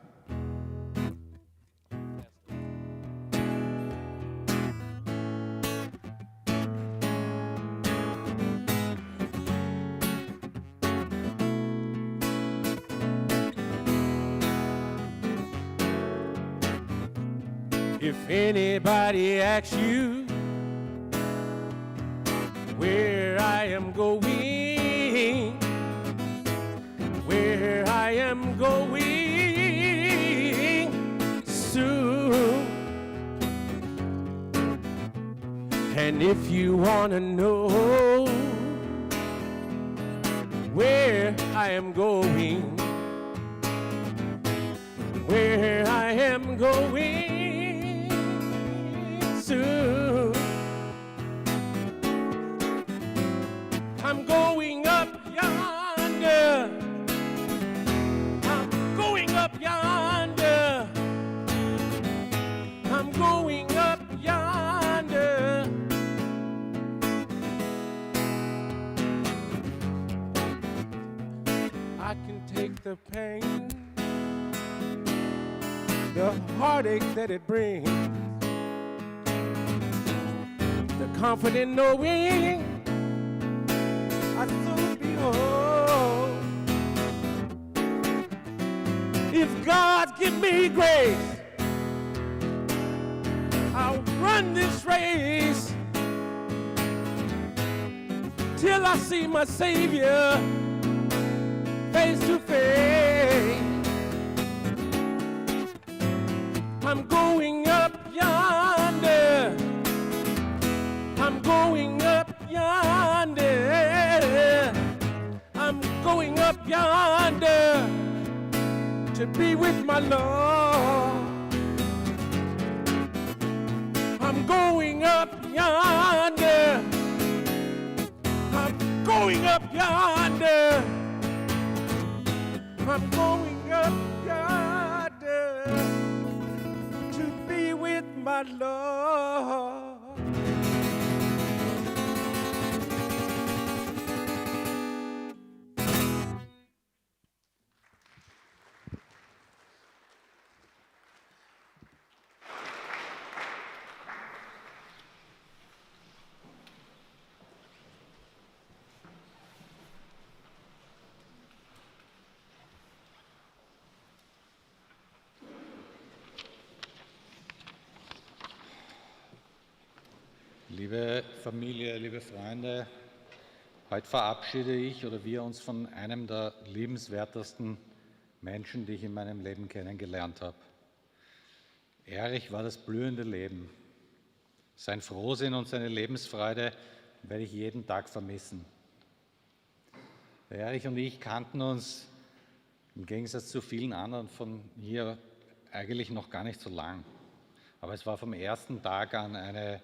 If anybody asks you where I am going, where I am going soon, and if you want to know where I am going, where I am going soon, I'm going up yonder, I'm going up yonder, I'm going up yonder. I can take the pain, the heartache that it brings, the comfort in knowing I soon be home. If God give me grace, I'll run this race till I see my Savior face to face. I'm going up yonder, I'm going up yonder, I'm going up yonder to be with my Lord. I'm going up yonder, I'm going up yonder, I'm going up yonder to be with my Lord. Liebe Familie, liebe Freunde, heute verabschiede ich oder wir uns von einem der liebenswertesten Menschen, die ich in meinem Leben kennengelernt habe. Erich war das blühende Leben. Sein Frohsinn und seine Lebensfreude werde ich jeden Tag vermissen. Der Erich und ich kannten uns im Gegensatz zu vielen anderen von hier eigentlich noch gar nicht so lang. Aber es war vom ersten Tag an eine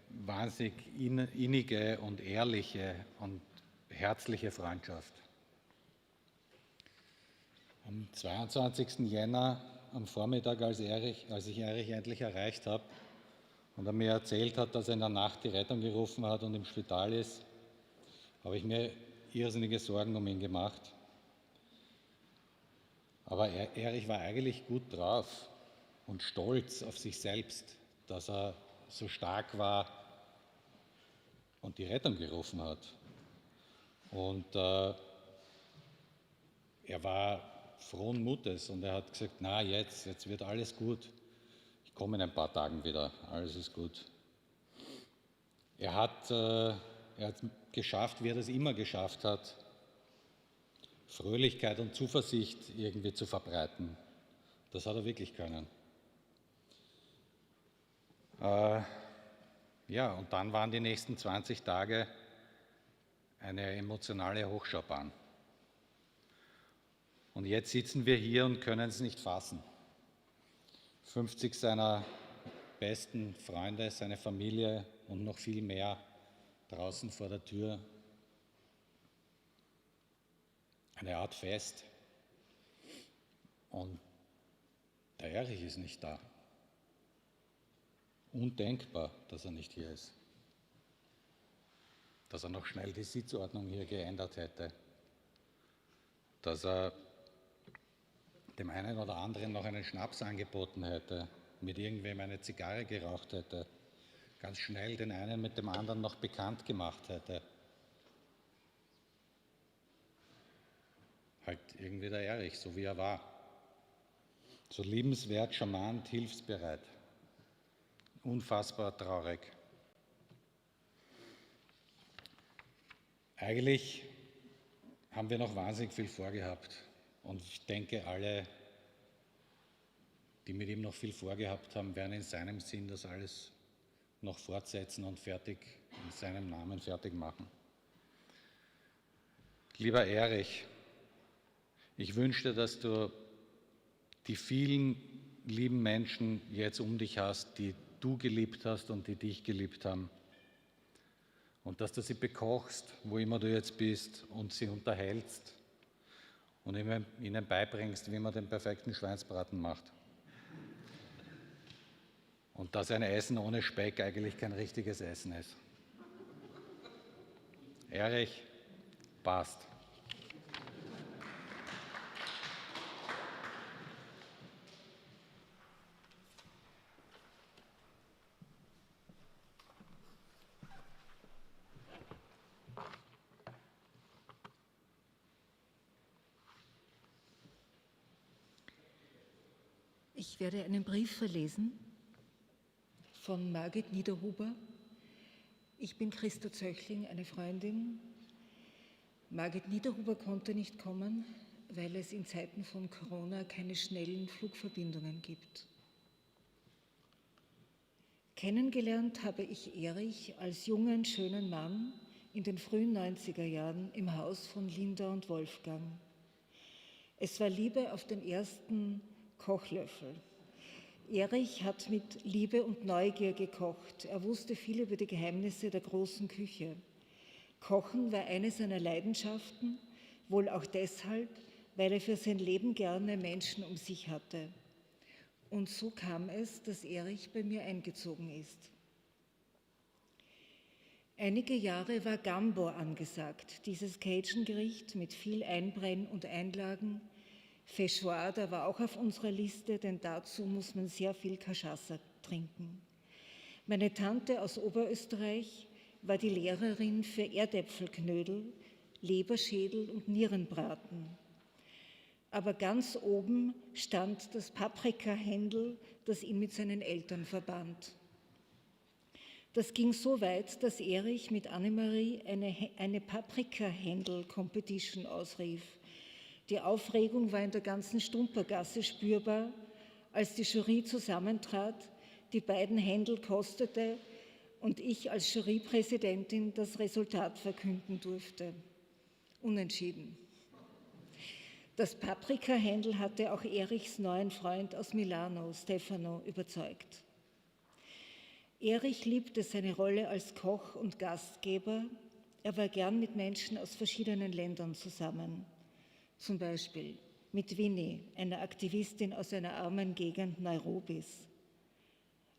wahnsinnig innige und ehrliche und herzliche Freundschaft. Am 22. Jänner am Vormittag, als ich Erich endlich erreicht habe und er mir erzählt hat, dass er in der Nacht die Rettung gerufen hat und im Spital ist, habe ich mir irrsinnige Sorgen um ihn gemacht. Aber Erich war eigentlich gut drauf und stolz auf sich selbst, dass er so stark war und die Rettung gerufen hat. Und er war frohen Mutes und er hat gesagt, na jetzt wird alles gut. Ich komme in ein paar Tagen wieder, alles ist gut. Er hat geschafft, wie er das immer geschafft hat, Fröhlichkeit und Zuversicht irgendwie zu verbreiten. Das hat er wirklich können. Und dann waren die nächsten 20 Tage eine emotionale Hochschaubahn. Und jetzt sitzen wir hier und können es nicht fassen. 50 seiner besten Freunde, seine Familie und noch viel mehr draußen vor der Tür. Eine Art Fest. Und der Erich ist nicht da. Undenkbar, dass er nicht hier ist. Dass er noch schnell die Sitzordnung hier geändert hätte. Dass er dem einen oder anderen noch einen Schnaps angeboten hätte, mit irgendwem eine Zigarre geraucht hätte, ganz schnell den einen mit dem anderen noch bekannt gemacht hätte. Halt irgendwie der Erich, so wie er war. So liebenswert, charmant, hilfsbereit. Unfassbar traurig. Eigentlich haben wir noch wahnsinnig viel vorgehabt. Und ich denke, alle, die mit ihm noch viel vorgehabt haben, werden in seinem Sinn das alles noch fortsetzen und fertig, in seinem Namen fertig machen. Lieber Erich, ich wünschte, dass du die vielen lieben Menschen jetzt um dich hast, die du geliebt hast und die dich geliebt haben. Und dass du sie bekochst, wo immer du jetzt bist, und sie unterhältst und ihnen beibringst, wie man den perfekten Schweinsbraten macht. Und dass ein Essen ohne Speck eigentlich kein richtiges Essen ist. Erich, passt. Ich werde einen Brief verlesen von Margit Niederhuber. Ich bin Christa Zöchling, eine Freundin. Margit Niederhuber konnte nicht kommen, weil es in Zeiten von Corona keine schnellen Flugverbindungen gibt. Kennengelernt habe ich Erich als jungen, schönen Mann in den frühen 90er Jahren im Haus von Linda und Wolfgang. Es war Liebe auf den ersten Kochlöffel. Erich hat mit Liebe und Neugier gekocht. Er wusste viel über die Geheimnisse der großen Küche. Kochen war eine seiner Leidenschaften, wohl auch deshalb, weil er für sein Leben gerne Menschen um sich hatte. Und so kam es, dass Erich bei mir eingezogen ist. Einige Jahre war Gambo angesagt, dieses Cajun-Gericht mit viel Einbrennen und Einlagen. Feijoada war auch auf unserer Liste, denn dazu muss man sehr viel Cachaça trinken. Meine Tante aus Oberösterreich war die Lehrerin für Erdäpfelknödel, Leberschädel und Nierenbraten. Aber ganz oben stand das Paprikahändel, das ihn mit seinen Eltern verband. Das ging so weit, dass Erich mit Annemarie eine Paprika-Händel-Competition ausrief. Die Aufregung war in der ganzen Stumpergasse spürbar, als die Jury zusammentrat, die beiden Händel kostete und ich als Jurypräsidentin das Resultat verkünden durfte. Unentschieden. Das Paprika-Händel hatte auch Erichs neuen Freund aus Milano, Stefano, überzeugt. Erich liebte seine Rolle als Koch und Gastgeber. Er war gern mit Menschen aus verschiedenen Ländern zusammen. Zum Beispiel mit Winnie, einer Aktivistin aus einer armen Gegend Nairobis,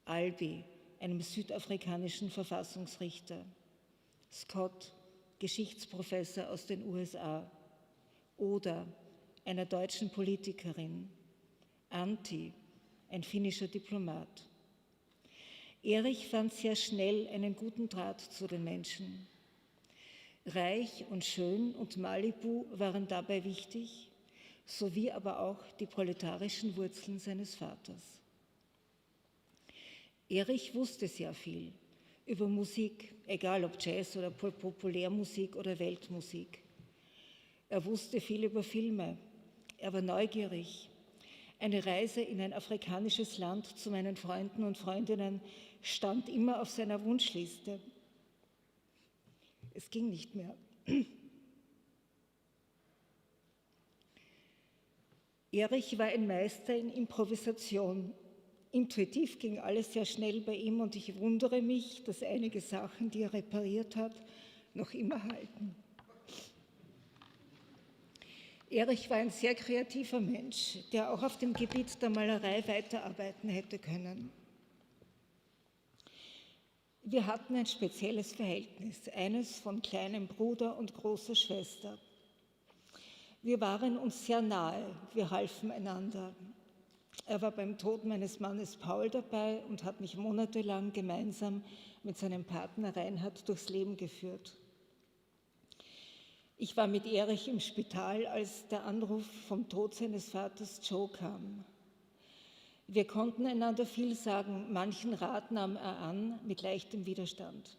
Albi, einem südafrikanischen Verfassungsrichter, Scott, Geschichtsprofessor aus den USA, Oda, einer deutschen Politikerin, Antti, ein finnischer Diplomat. Erich fand sehr schnell einen guten Draht zu den Menschen. Reich und schön und Malibu waren dabei wichtig, sowie aber auch die proletarischen Wurzeln seines Vaters. Erich wusste sehr viel über Musik, egal ob Jazz oder Populärmusik oder Weltmusik. Er wusste viel über Filme. Er war neugierig. Eine Reise in ein afrikanisches Land zu meinen Freunden und Freundinnen stand immer auf seiner Wunschliste. Es ging nicht mehr. Erich war ein Meister in Improvisation. Intuitiv ging alles sehr schnell bei ihm und ich wundere mich, dass einige Sachen, die er repariert hat, noch immer halten. Erich war ein sehr kreativer Mensch, der auch auf dem Gebiet der Malerei weiterarbeiten hätte können. Wir hatten ein spezielles Verhältnis, eines von kleinem Bruder und großer Schwester. Wir waren uns sehr nahe, wir halfen einander. Er war beim Tod meines Mannes Paul dabei und hat mich monatelang gemeinsam mit seinem Partner Reinhard durchs Leben geführt. Ich war mit Erich im Spital, als der Anruf vom Tod seines Vaters Joe kam. Wir konnten einander viel sagen, manchen Rat nahm er an, mit leichtem Widerstand.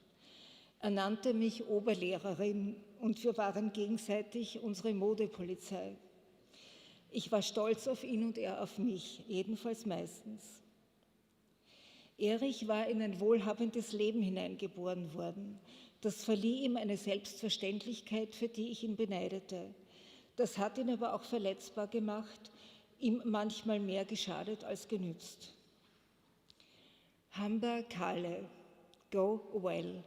Er nannte mich Oberlehrerin und wir waren gegenseitig unsere Modepolizei. Ich war stolz auf ihn und er auf mich, jedenfalls meistens. Erich war in ein wohlhabendes Leben hineingeboren worden. Das verlieh ihm eine Selbstverständlichkeit, für die ich ihn beneidete. Das hat ihn aber auch verletzbar gemacht, ihm manchmal mehr geschadet als genützt. Hamba Kale, go well,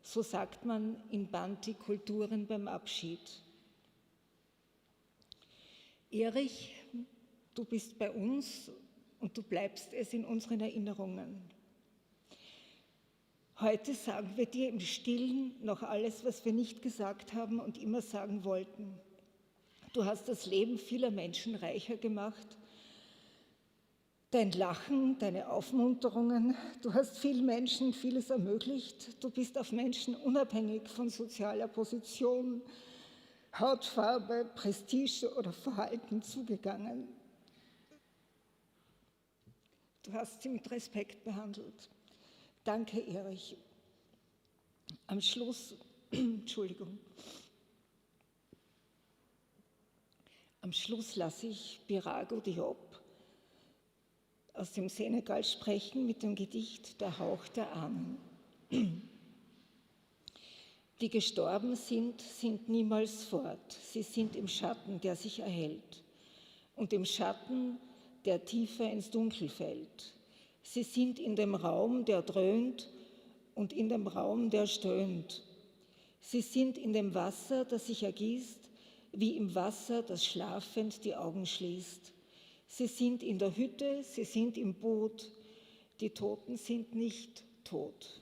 so sagt man in Bantu-Kulturen beim Abschied. Erich, du bist bei uns und du bleibst es in unseren Erinnerungen. Heute sagen wir dir im Stillen noch alles, was wir nicht gesagt haben und immer sagen wollten. Du hast das Leben vieler Menschen reicher gemacht. Dein Lachen, deine Aufmunterungen, du hast vielen Menschen vieles ermöglicht. Du bist auf Menschen unabhängig von sozialer Position, Hautfarbe, Prestige oder Verhalten zugegangen. Du hast sie mit Respekt behandelt. Danke, Erich. Am Schluss, am Schluss lasse ich Birago Diop aus dem Senegal sprechen mit dem Gedicht Der Hauch der Ahnen. Die gestorben sind, sind niemals fort. Sie sind im Schatten, der sich erhellt, und im Schatten, der tiefer ins Dunkel fällt. Sie sind in dem Raum, der dröhnt, und in dem Raum, der stöhnt. Sie sind in dem Wasser, das sich ergießt, wie im Wasser, das schlafend die Augen schließt. Sie sind in der Hütte, sie sind im Boot. Die Toten sind nicht tot.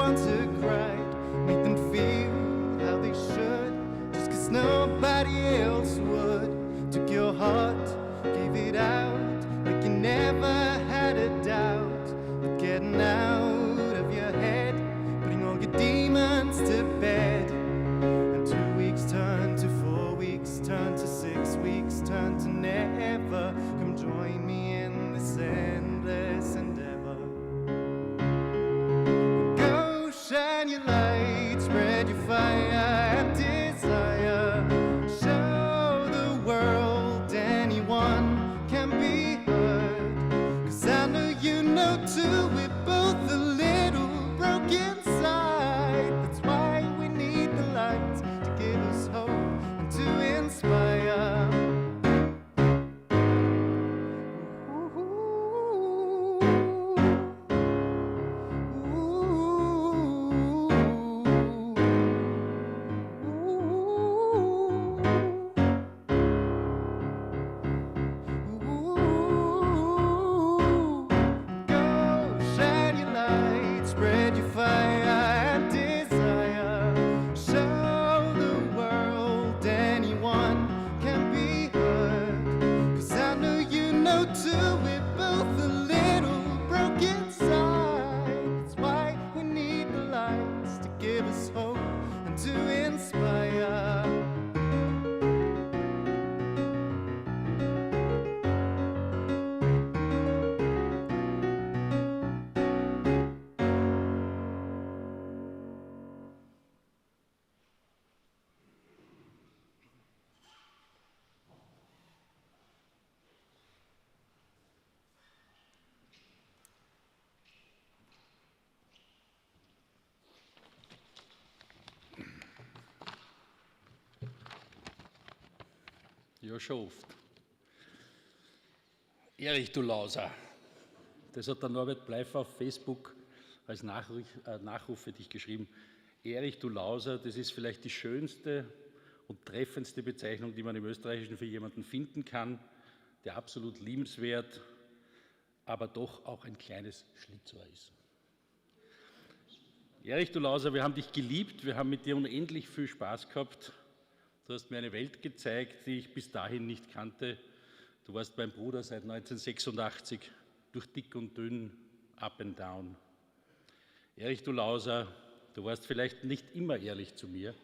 ones who cried, make them feel how they should, just 'cause nobody else would. Took your heart, gave it out, like you never had a doubt. But getting out of your head, putting all your demons to bed. And 2 weeks turn to 4 weeks, turn to 6 weeks, turn to never. Come join me in this endless endeavor. Go shine your light, spread your fire and desire. Show the world anyone can be heard. 'Cause I know you know too, we're both a little broken inside. That's why we need the light to give us hope and to inspire. Go shine your light, spread your fire and desire. Show the world anyone can be heard. 'Cause I know you know too, we're both a little broken inside. That's why we need the lights to give us hope and to inspire. Ja, schon oft. Erich, du Lauser. Das hat der Norbert Bleifer auf Facebook als Nachruf für dich geschrieben. Erich, du Lauser, das ist vielleicht die schönste und treffendste Bezeichnung, die man im Österreichischen für jemanden finden kann, der absolut liebenswert, aber doch auch ein kleines Schlitzohr ist. Erich, du Lauser, wir haben dich geliebt, wir haben mit dir unendlich viel Spaß gehabt. Du hast mir eine Welt gezeigt, die ich bis dahin nicht kannte. Du warst mein Bruder seit 1986, durch dick und dünn, up and down. Erich, du Lauser, du warst vielleicht nicht immer ehrlich zu mir,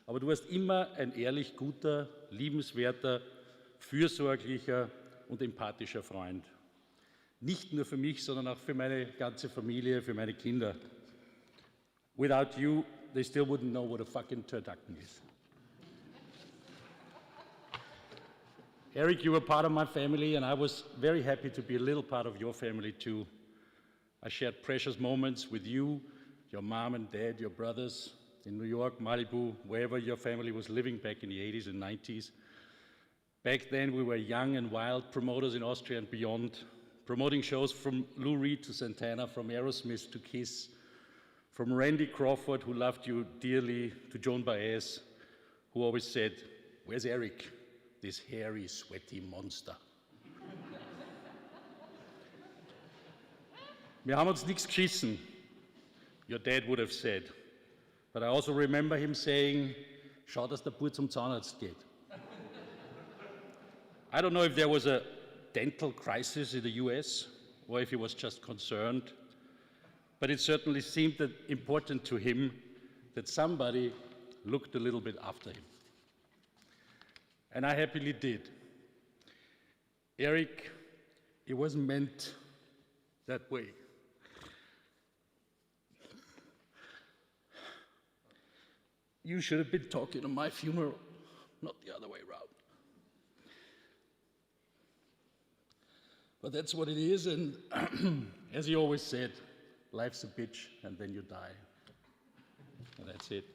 aber du warst immer ein ehrlich guter, liebenswerter, fürsorglicher und empathischer Freund. Nicht nur für mich, sondern auch für meine ganze Familie, für meine Kinder. Without you, they still wouldn't know what a fucking turducken is. Erich, you were part of my family, and I was very happy to be a little part of your family too. I shared precious moments with you, your mom and dad, your brothers in New York, Malibu, wherever your family was living back in the 80s and 90s. Back then, we were young and wild promoters in Austria and beyond, promoting shows from Lou Reed to Santana, from Aerosmith to Kiss, from Randy Crawford, who loved you dearly, to Joan Baez, who always said, "Where's Erich? This hairy, sweaty monster." Wir haben uns nichts geschissen, your dad would have said. But I also remember him saying, schau, dass der Bub zum Zahnarzt geht. I don't know if there was a dental crisis in the US or if he was just concerned, but it certainly seemed that important to him that somebody looked a little bit after him. And I happily did. Erich, it wasn't meant that way. You should have been talking at my funeral, not the other way around. But that's what it is, and as he always said, life's a bitch, and then you die. And that's it.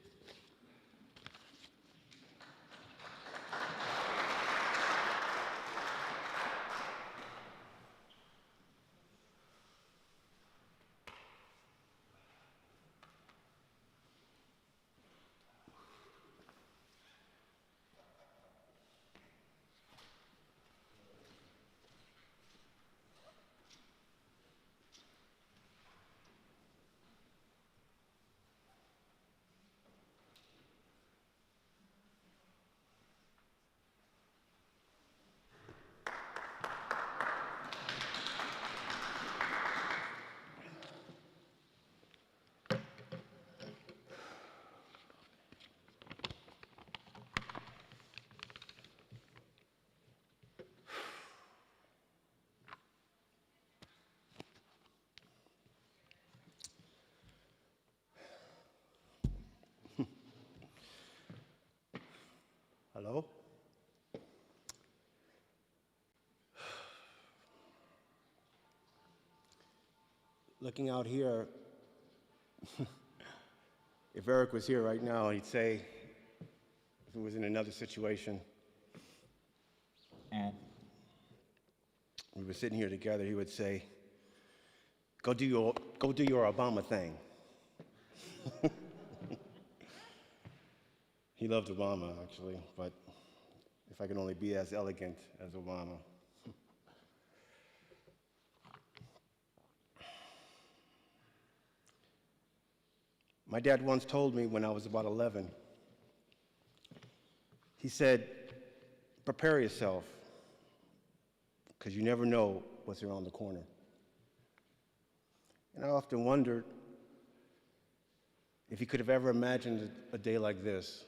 looking out here, if Erich was here right now, he'd say, if it was in another situation, we were sitting here together, he would say, go do your Obama thing. He loved Obama, actually, but if I could only be as elegant as Obama. My dad once told me when I was about 11, he said, prepare yourself, because you never know what's around the corner. And I often wondered if he could have ever imagined a day like this.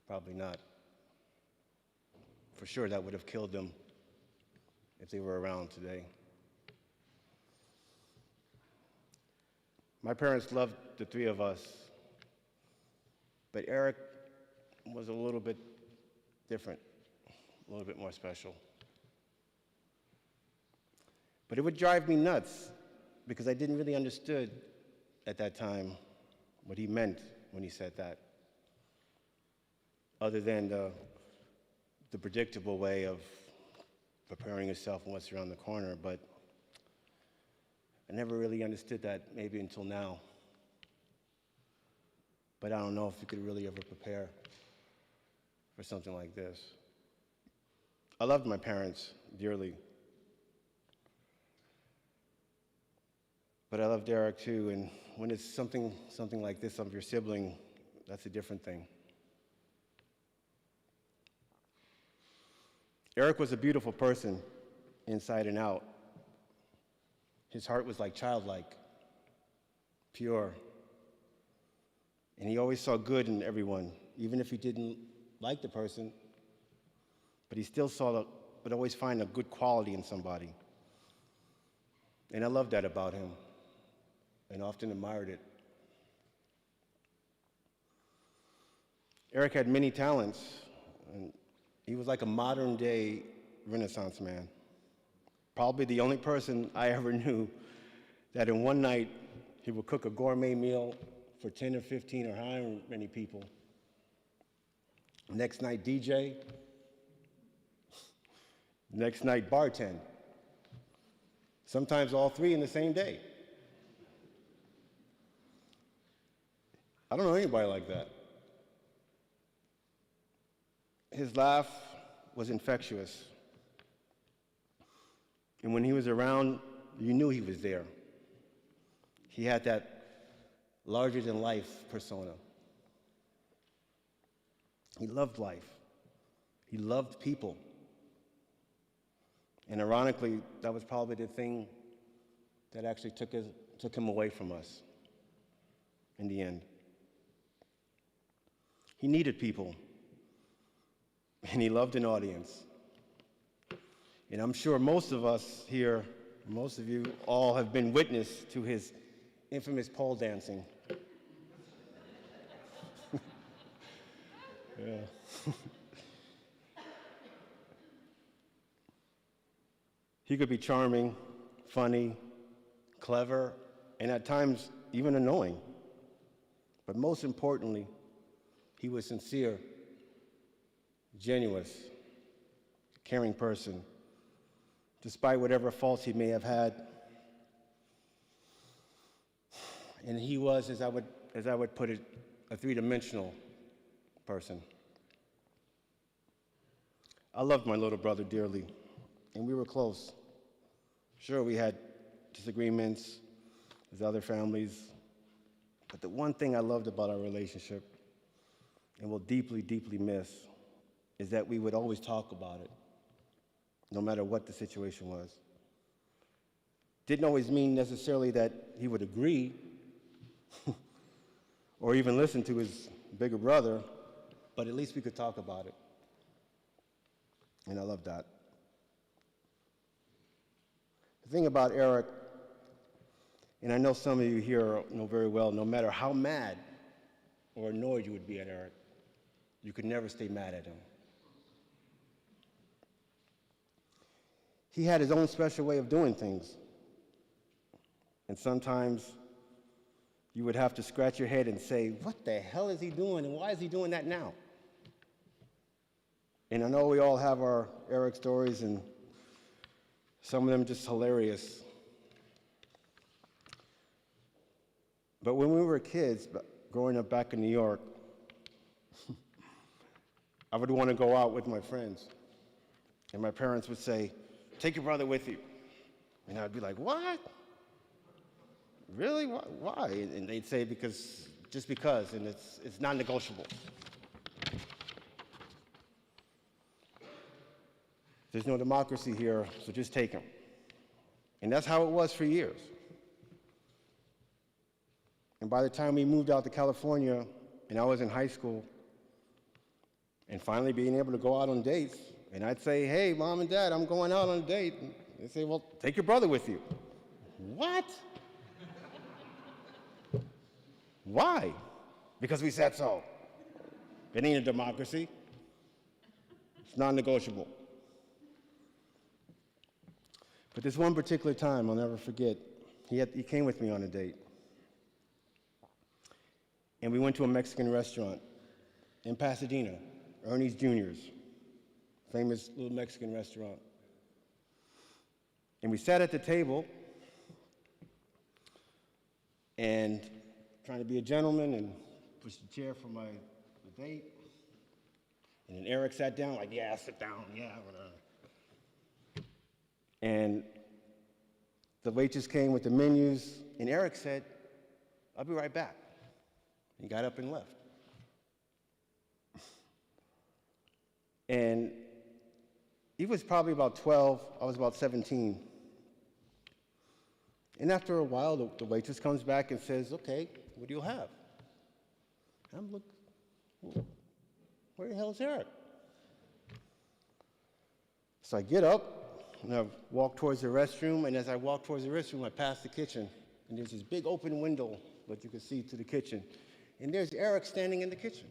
Probably not. For sure, that would have killed them if they were around today. My parents loved the three of us, but Erich was a little bit different, a little bit more special. But it would drive me nuts because I didn't really understand at that time what he meant when he said that, other than the predictable way of preparing yourself and what's around the corner. But I never really understood that maybe until now. But I don't know if you could really ever prepare for something like this. I loved my parents dearly. But I loved Erich too, and when it's something like this of your sibling, that's a different thing. Erich was a beautiful person, inside and out. His heart was like childlike, pure. And he always saw good in everyone, even if he didn't like the person, but he still would always find a good quality in somebody. And I loved that about him, and often admired it. Erich had many talents, and he was like a modern-day Renaissance man. Probably the only person I ever knew that in one night he would cook a gourmet meal for 10 or 15 or however many people. Next night, DJ. Next night, bartend. Sometimes all three in the same day. I don't know anybody like that. His laugh was infectious. And when he was around, you knew he was there. He had that larger-than-life persona. He loved life. He loved people. And ironically, that was probably the thing that actually took him away from us in the end. He needed people, and he loved an audience. And I'm sure most of us here, most of you all have been witness to his infamous pole dancing. Yeah. He could be charming, funny, clever, and at times even annoying. But most importantly, he was sincere, genuine, caring person, despite whatever faults he may have had. And he was, as I would put it, a three-dimensional person. I loved my little brother dearly, and we were close. Sure, we had disagreements with other families, but the one thing I loved about our relationship, and will deeply, deeply miss, is that we would always talk about it, no matter what the situation was. Didn't always mean necessarily that he would agree or even listen to his bigger brother, but at least we could talk about it. And I love that. The thing about Erich, and I know some of you here know very well, no matter how mad or annoyed you would be at Erich, you could never stay mad at him. He had his own special way of doing things. And sometimes you would have to scratch your head and say, what the hell is he doing, and why is he doing that now? And I know we all have our Erich stories, and some of them just hilarious. But when we were kids, growing up back in New York, I would want to go out with my friends. And my parents would say, take your brother with you. And I'd be like, what? Really? Why? And they'd say, just because, and it's non-negotiable. There's no democracy here, so just take him. And that's how it was for years. And by the time we moved out to California, and I was in high school, and finally being able to go out on dates, and I'd say, hey, Mom and Dad, I'm going out on a date. And they'd say, well, take your brother with you. What? Why? Because we said so. It ain't a democracy. It's non-negotiable. But this one particular time, I'll never forget, he came with me on a date. And we went to a Mexican restaurant in Pasadena, Ernie's Jr.'s, famous little Mexican restaurant. And we sat at the table and trying to be a gentleman and pushed a chair for the date. And then Erich sat down like, yeah, sit down, yeah. And the waitress came with the menus, and Erich said, I'll be right back. He got up and left. And he was probably about 12, I was about 17. And after a while, the waitress comes back and says, okay, what do you have? And I'm looking, where the hell is Erich? So I get up, and I walk towards the restroom, and as I walk towards the restroom, I pass the kitchen, and there's this big open window that you can see to the kitchen. And there's Erich standing in the kitchen.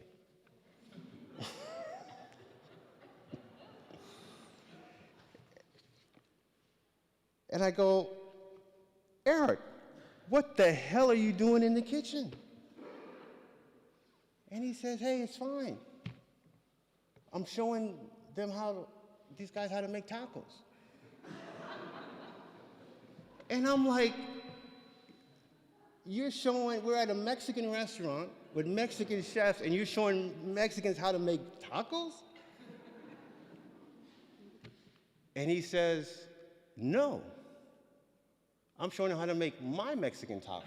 And I go, Erich, what the hell are you doing in the kitchen? And he says, hey, it's fine. I'm showing them these guys how to make tacos. And I'm like, we're at a Mexican restaurant with Mexican chefs, and you're showing Mexicans how to make tacos? And he says, no. I'm showing them how to make my Mexican tacos.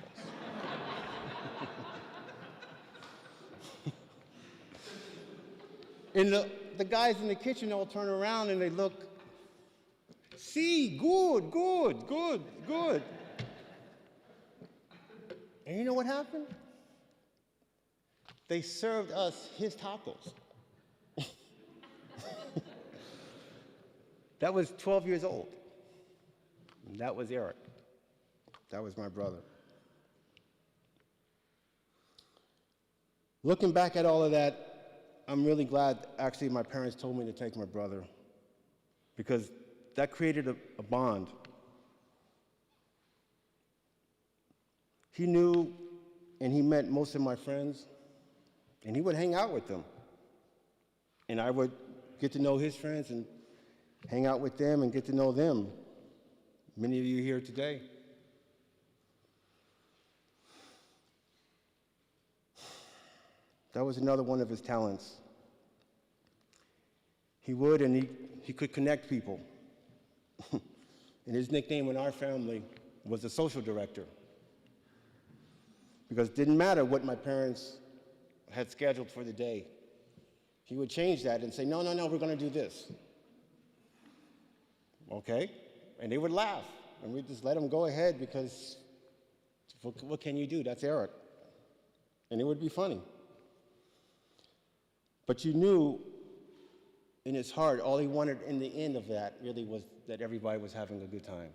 And the guys in the kitchen all turn around and they look, see, good, good, good, good. And you know what happened? They served us his tacos. That was 12 years old. And that was Erich. That was my brother. Looking back at all of that, I'm really glad actually my parents told me to take my brother, because that created a bond. He knew and he met most of my friends, and he would hang out with them. And I would get to know his friends and hang out with them and get to know them. Many of you here today. That was another one of his talents. He would, and he could connect people. And his nickname in our family was the social director. Because it didn't matter what my parents had scheduled for the day. He would change that and say, no, no, no, we're going to do this. Okay? And they would laugh. And we'd just let them go ahead because what can you do? That's Erich. And it would be funny. But you knew in his heart, all he wanted in the end of that really was that everybody was having a good time.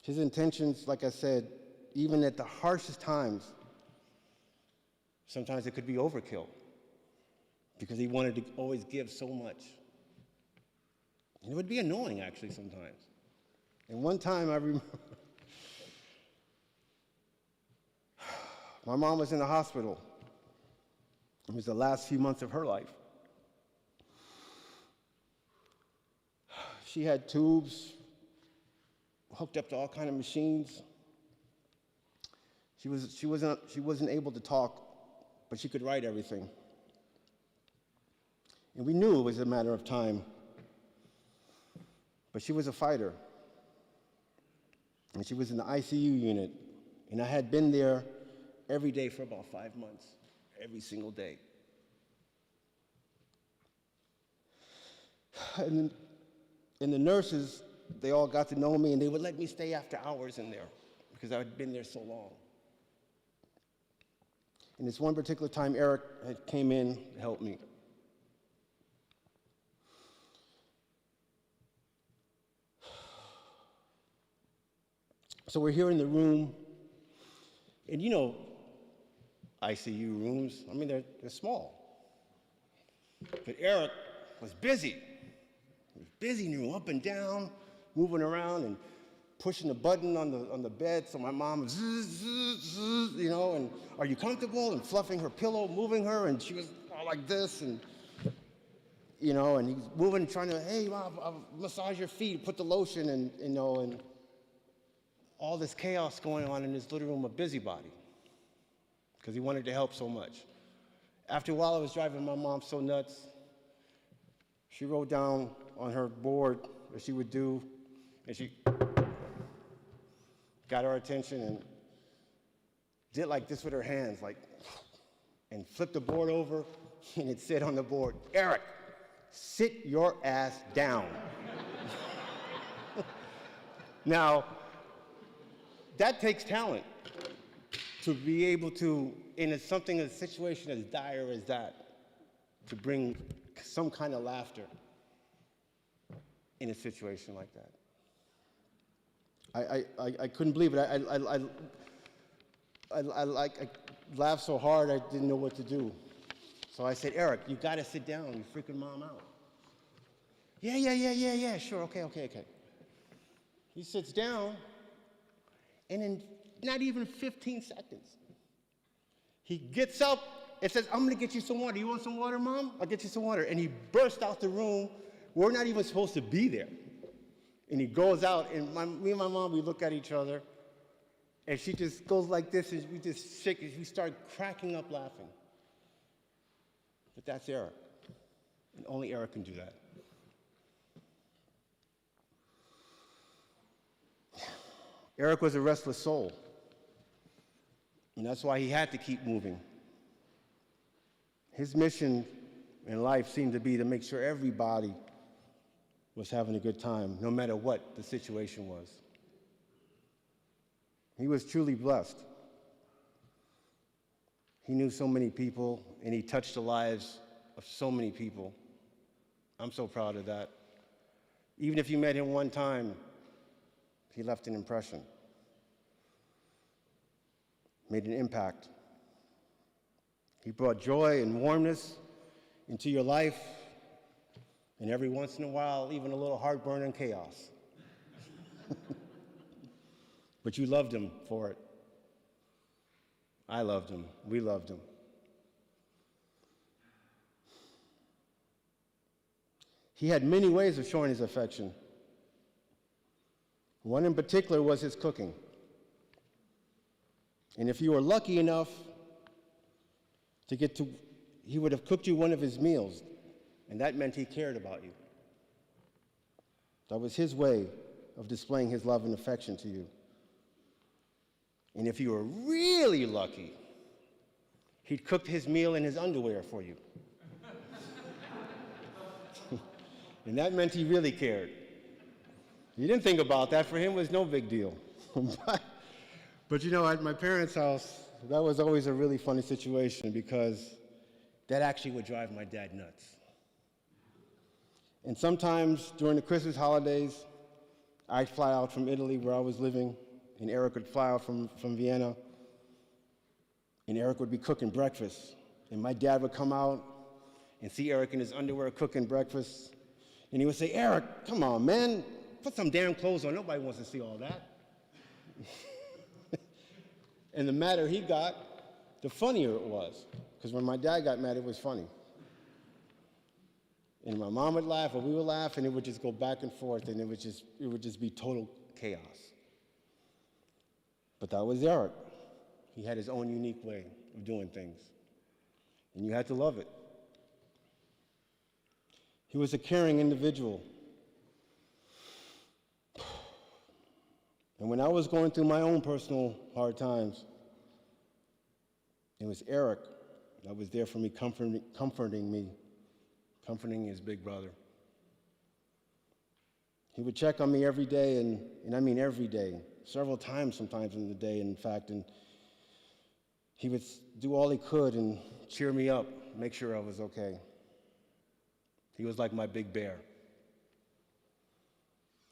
His intentions, like I said, even at the harshest times, sometimes it could be overkill because he wanted to always give so much. And it would be annoying, actually, sometimes. And one time I remember, my mom was in the hospital. It was the last few months of her life. She had tubes hooked up to all kinds of machines. She wasn't able to talk, but she could write everything. And we knew it was a matter of time. But she was a fighter. And she was in the ICU unit. And I had been there every day for about 5 months, every single day. And the nurses, they all got to know me, and they would let me stay after hours in there because I had been there so long. And this one particular time, Erich came in to help me. So we're here in the room, and you know, ICU rooms, I mean, they're small. But Erich was busy. He was busy, and he was up and down, moving around and pushing the button on the bed, so my mom was, you know, and are you comfortable? And fluffing her pillow, moving her, and she was all like this, and you know, and he's moving, trying to, hey, Mom, I'll massage your feet, put the lotion, and you know, and all this chaos going on in this little room of busybody, because he wanted to help so much. After a while, I was driving my mom so nuts. She wrote down on her board what she would do, and she got our attention and did like this with her hands, like, and flipped the board over, and it said on the board, Erich, sit your ass down. Now, that takes talent to be able to, in a situation as dire as that, to bring some kind of laughter in a situation like that. I couldn't believe it. I laughed so hard I didn't know what to do. So I said, Erich, you gotta sit down. You're freaking Mom out. Yeah, sure, okay. He sits down, and in not even 15 seconds, he gets up and says, I'm gonna get you some water. You want some water, Mom? I'll get you some water. And he burst out the room. We're not even supposed to be there. And he goes out, and me and my mom, we look at each other, and she just goes like this, and we just shake it. We start cracking up laughing. But that's Erich. And only Erich can do that. Erich was a restless soul. And that's why he had to keep moving. His mission in life seemed to be to make sure everybody was having a good time, no matter what the situation was. He was truly blessed. He knew so many people, and he touched the lives of so many people. I'm so proud of that. Even if you met him one time, he left an impression, made an impact. He brought joy and warmness into your life, and every once in a while, even a little heartburn and chaos. But you loved him for it. I loved him. We loved him. He had many ways of showing his affection. One in particular was his cooking. And if you were lucky enough he would have cooked you one of his meals, and that meant he cared about you. That was his way of displaying his love and affection to you. And if you were really lucky, he'd cook his meal in his underwear for you. And that meant he really cared. He didn't think about that. For him, it was no big deal. But you know, at my parents' house, that was always a really funny situation because that actually would drive my dad nuts. And sometimes during the Christmas holidays, I'd fly out from Italy where I was living, and Erich would fly out from Vienna, and Erich would be cooking breakfast. And my dad would come out and see Erich in his underwear cooking breakfast, and he would say, Erich, come on, man, put some damn clothes on. Nobody wants to see all that. And the madder he got, the funnier it was. Because when my dad got mad, it was funny. And my mom would laugh, or we would laugh, and it would just go back and forth, and it would just be total chaos. But that was Erich. He had his own unique way of doing things, and you had to love it. He was a caring individual. And when I was going through my own personal hard times, it was Erich that was there for me, comforting me, comforting his big brother. He would check on me every day, and I mean every day, several times sometimes in the day, in fact, and he would do all he could and cheer me up, make sure I was okay. He was like my big bear.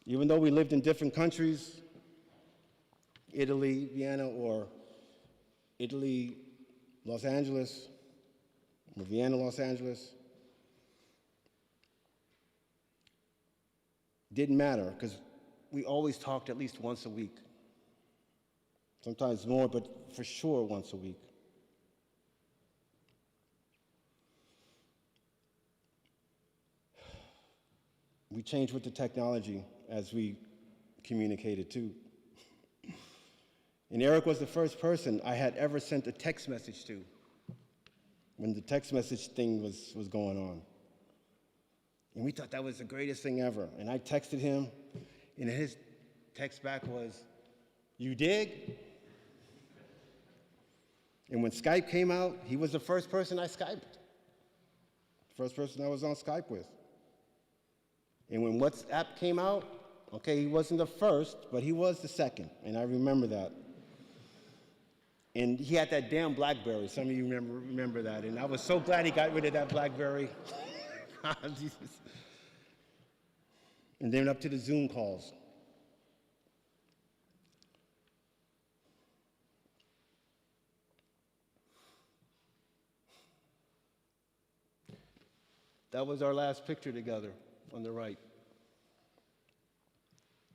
Even though we lived in different countries, Italy, Vienna, or Italy, Los Angeles, or Vienna, Los Angeles, didn't matter, because we always talked at least once a week. Sometimes more, but for sure once a week. We changed with the technology as we communicated too. And Erich was the first person I had ever sent a text message to when the text message thing was going on. And we thought that was the greatest thing ever. And I texted him, and his text back was, "You dig?" And when Skype came out, he was the first person I Skyped. First person I was on Skype with. And when WhatsApp came out, okay, he wasn't the first, but he was the second, and I remember that. And he had that damn BlackBerry. Some of you remember that, and I was so glad he got rid of that BlackBerry. And then up to the Zoom calls. That was our last picture together on the right.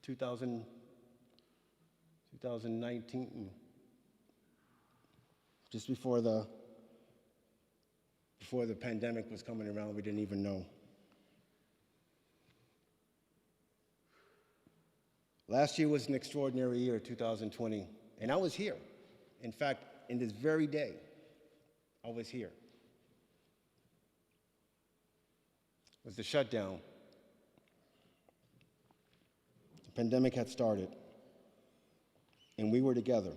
2019, just before the pandemic was coming around, we didn't even know. Last year was an extraordinary year, 2020, and I was here. In fact, in this very day, I was here. It was the shutdown. The pandemic had started, and we were together.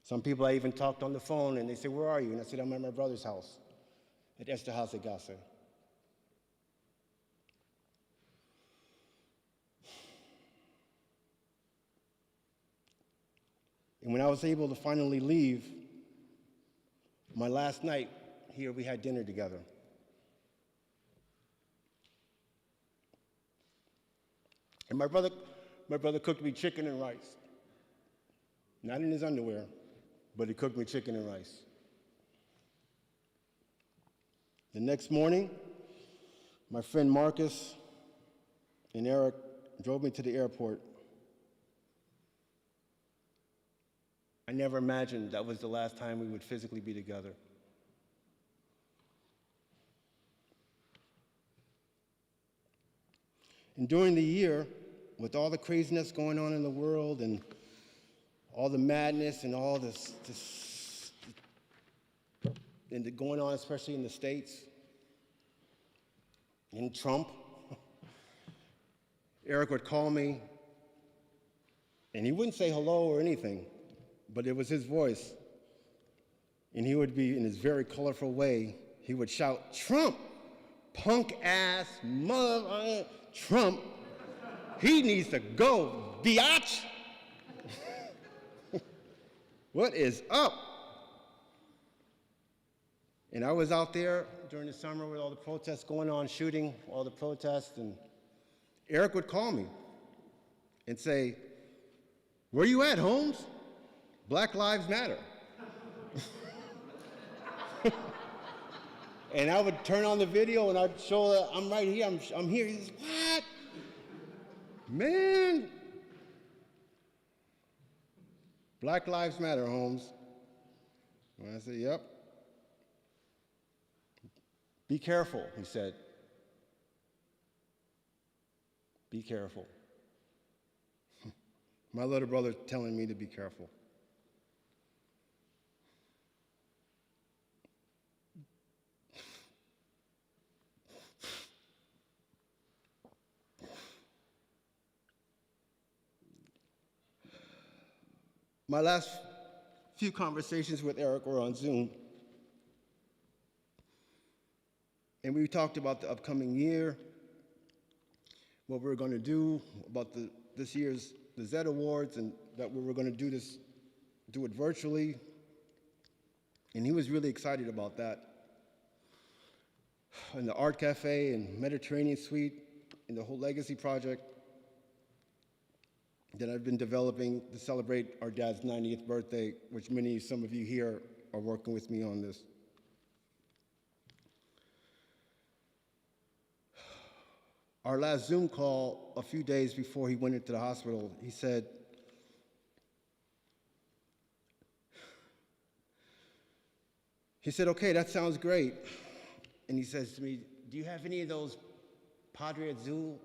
Some people I even talked on the phone, and they said, "Where are you?" And I said, "I'm at my brother's house at Esterhazy-Gasse." And when I was able to finally leave, my last night here, we had dinner together. And my brother cooked me chicken and rice. Not in his underwear, but he cooked me chicken and rice. The next morning, my friend Marcus and Erich drove me to the airport. I never imagined that was the last time we would physically be together. And during the year, with all the craziness going on in the world and all the madness and all this and going on, especially in the States, and Trump, Erich would call me, and he wouldn't say hello or anything, but it was his voice. And he would be, in his very colorful way, he would shout, "Trump, punk ass mother, Trump, he needs to go, biatch." What is up? And I was out there during the summer with all the protests going on, shooting all the protests, and Erich would call me and say, "Where you at, Holmes? Black Lives Matter." And I would turn on the video and I'd show that I'm right here, I'm here. He says, "What? Man, Black Lives Matter, Holmes. And I said, yep. Be careful, he said. Be careful. My little brother telling me to be careful. My last few conversations with Erich were on Zoom. And we talked about the upcoming year, what we were going to do, about this year's the Z Awards, and that we were going to do it virtually. And he was really excited about that. And the Art Cafe and Mediterranean Suite and the whole Legacy project that I've been developing to celebrate our dad's 90th birthday, which some of you here are working with me on this. Our last Zoom call, a few days before he went into the hospital, he said, okay, that sounds great. And he says to me, do you have any of those Padre Azul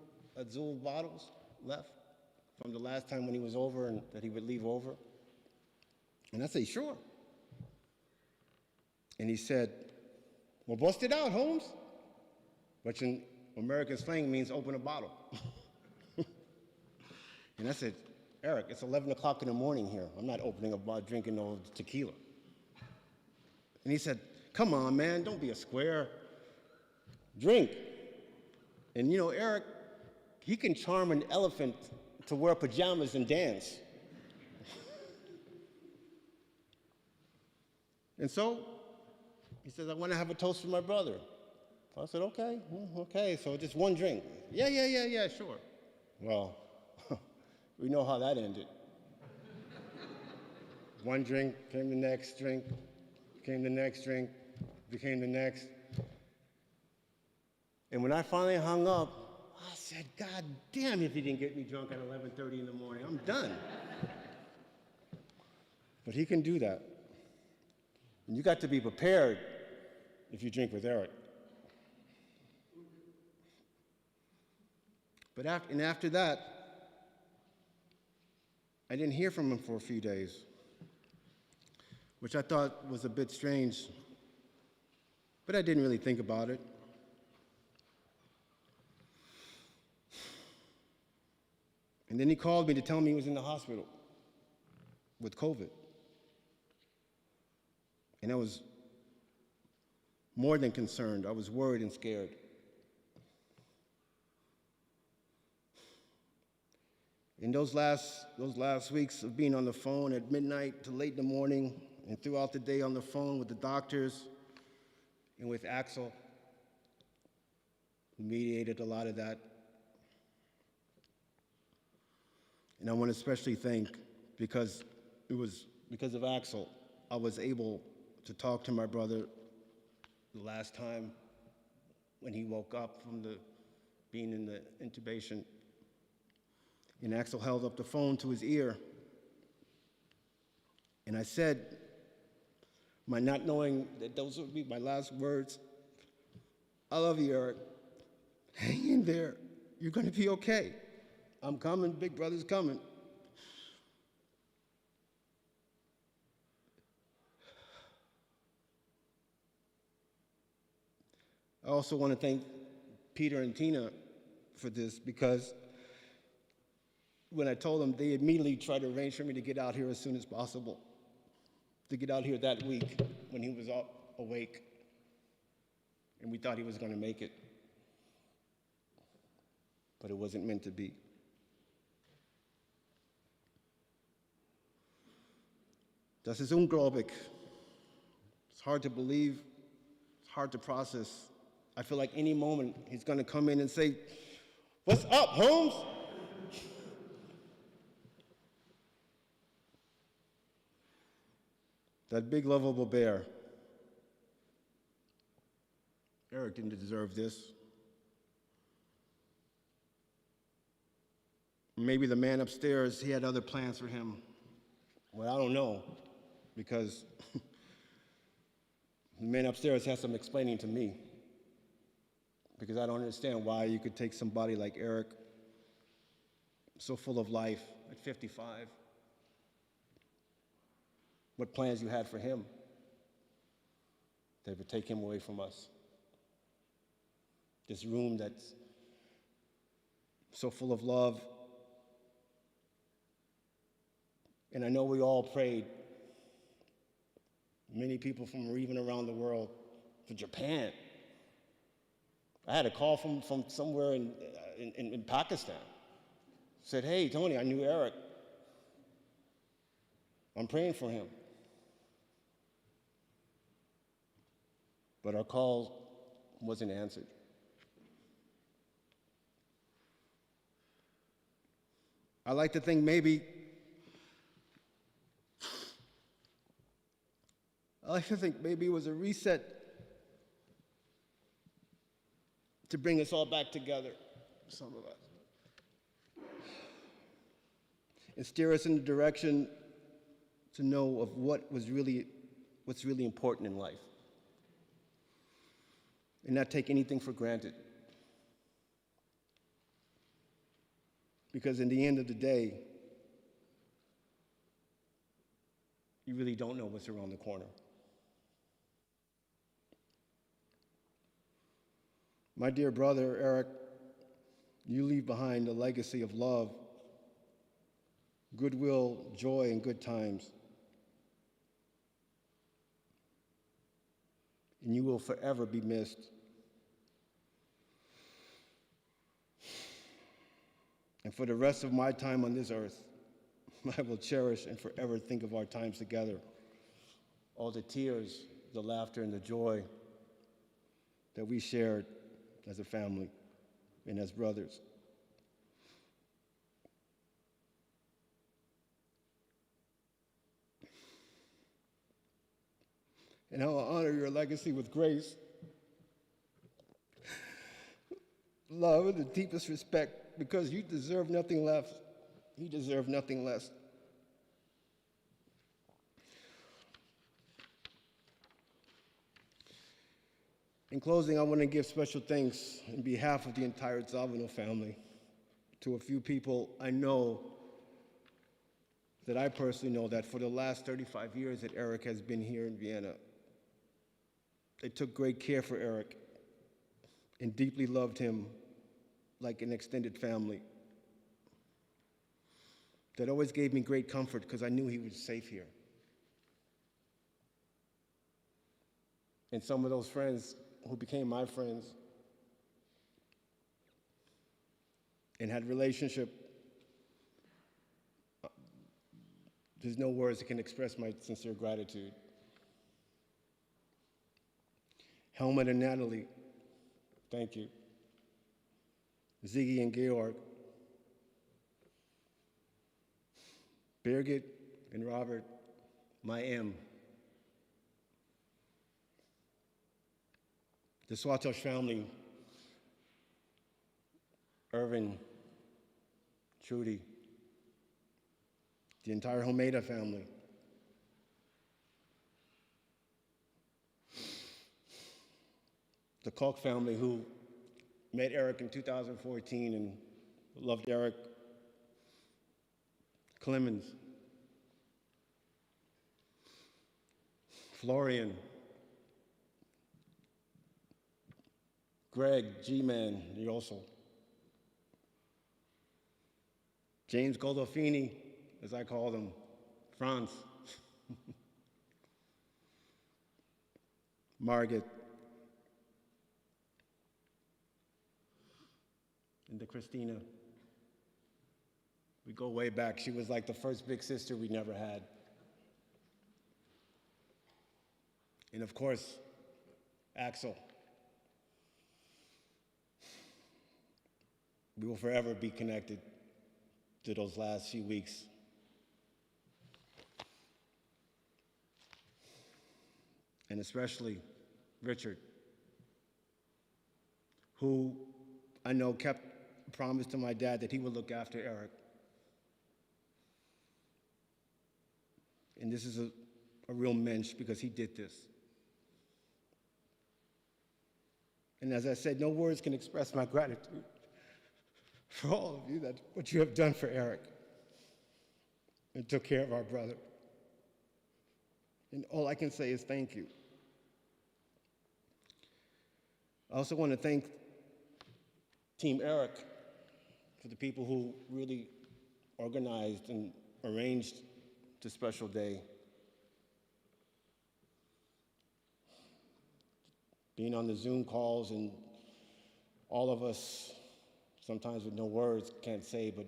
bottles left from the last time when he was over and that he would leave over? And I say, sure. And he said, well, bust it out, Holmes. Which in American slang means open a bottle. And I said, Erich, it's 11 o'clock in the morning here. I'm not opening a bottle, drinking no tequila. And he said, come on, man, don't be a square. Drink. And you know, Erich, he can charm an elephant to wear pajamas and dance. And so he says, I want to have a toast for my brother. I said, okay, so just one drink. Yeah, sure. Well, we know how that ended. One drink, came the next drink, came the next drink, became the next. And when I finally hung up, I said, God damn if he didn't get me drunk at 11:30 in the morning. I'm done. But he can do that. And you got to be prepared if you drink with Erich. But after that, I didn't hear from him for a few days, which I thought was a bit strange, but I didn't really think about it. And then he called me to tell me he was in the hospital with COVID. And I was more than concerned. I was worried and scared. In those last weeks of being on the phone at midnight to late in the morning and throughout the day on the phone with the doctors and with Axel, who mediated a lot of that. And I want to especially thank, because it was because of Axel, I was able to talk to my brother the last time when he woke up from being in the intubation. And Axel held up the phone to his ear. And I said, my not knowing that those would be my last words, I love you, Erich. Hang in there. You're going to be okay. I'm coming. Big brother's coming. I also want to thank Peter and Tina for this, because when I told them, they immediately tried to arrange for me to get out here as soon as possible, to get out here that week when he was awake, and we thought he was going to make it. But it wasn't meant to be. Das ist unglaublich. It's hard to believe. It's hard to process. I feel like any moment he's going to come in and say, "What's up, Holmes?" That big, lovable bear. Erich didn't deserve this. Maybe the man upstairs, he had other plans for him. Well, I don't know, because the man upstairs has some explaining to me, because I don't understand why you could take somebody like Erich, so full of life at 55, what plans you had for him that would take him away from us. This room that's so full of love. And I know we all prayed, many people from even around the world, for Japan. I had a call from somewhere in Pakistan. Said, hey, Tony, I knew Erich. I'm praying for him. But our call wasn't answered. I like to think maybe it was a reset to bring us all back together, some of us, and steer us in the direction to know of what's really important in life, and not take anything for granted. Because in the end of the day, you really don't know what's around the corner. My dear brother, Erich, you leave behind a legacy of love, goodwill, joy, and good times. And you will forever be missed. And for the rest of my time on this earth, I will cherish and forever think of our times together, all the tears, the laughter, and the joy that we shared as a family and as brothers. And I will honor your legacy with grace, love, and the deepest respect, because you deserve nothing less. You deserve nothing less. In closing, I want to give special thanks on behalf of the entire Zavino family to a few people I know, that I personally know, that for the last 35 years that Erich has been here in Vienna. They took great care for Erich and deeply loved him like an extended family. That always gave me great comfort because I knew he was safe here. And some of those friends who became my friends and had relationship, there's no words that can express my sincere gratitude. Helmut and Natalie, thank you. Ziggy and Georg, Birgit and Robert, my M. The Swatosh family, Irvin, Trudy, the entire Homeda family, the Koch family who met Erich in 2014 and loved Erich, Clemens, Florian, Greg, G-Man, Yossel, James Goldolfini, as I call them, Franz, Margaret, and the Christina. We go way back. She was like the first big sister we never had. And of course, Axel. We will forever be connected to those last few weeks. And especially Richard, who I know kept a promise to my dad that he would look after Erich And this is a real mensch because he did this. And as I said, no words can express my gratitude for all of you, that what you have done for Erich and took care of our brother. And all I can say is thank you. I also want to thank Team Erich for the people who really organized and arranged this special day. Being on the Zoom calls and all of us, sometimes with no words, can't say, but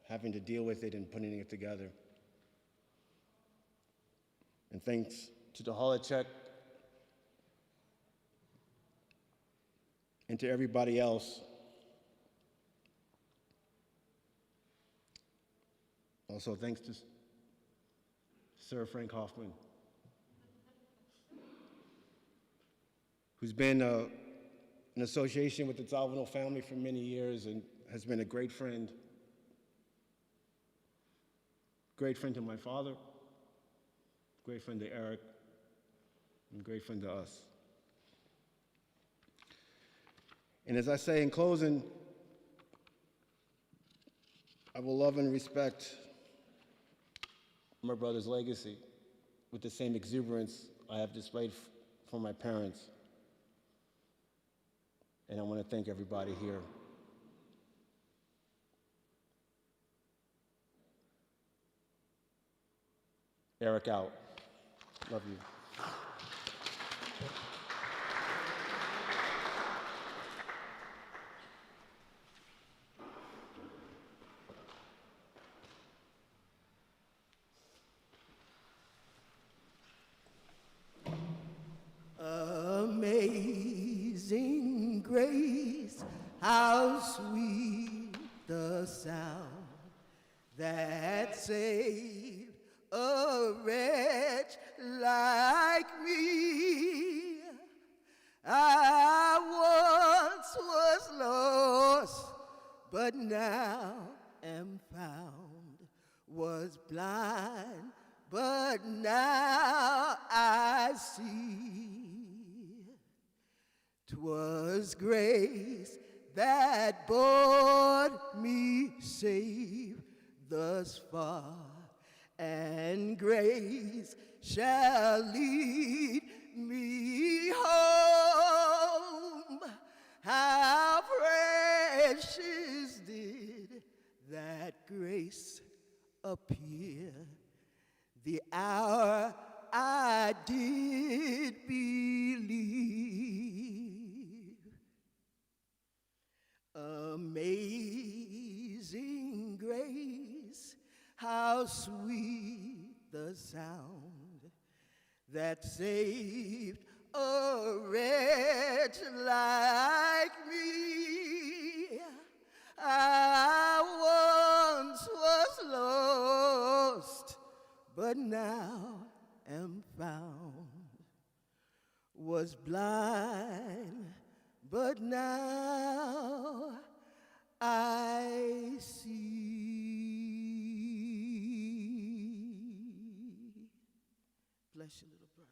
having to deal with it and putting it together. And thanks to the Holocheck and to everybody else. Also, thanks to Sir Frank Hoffman, who's been in association with the Talvino family for many years and has been a great friend to my father, great friend to Erich, and great friend to us. And as I say in closing, I will love and respect my brother's legacy with the same exuberance I have displayed for my parents. And I want to thank everybody here. Erich out. Love you. Amazing grace, how sweet the sound that saved a wretch like me. I once was lost, but now am found, was blind, but now I see. 'Twas grace that brought me safe thus far, and grace shall lead me home. How precious did that grace appear the hour I did believe. Amazing grace, how sweet the sound that saved a wretch like me. I once was lost, but now am found, was blind, but now I see. Bless you, little brother.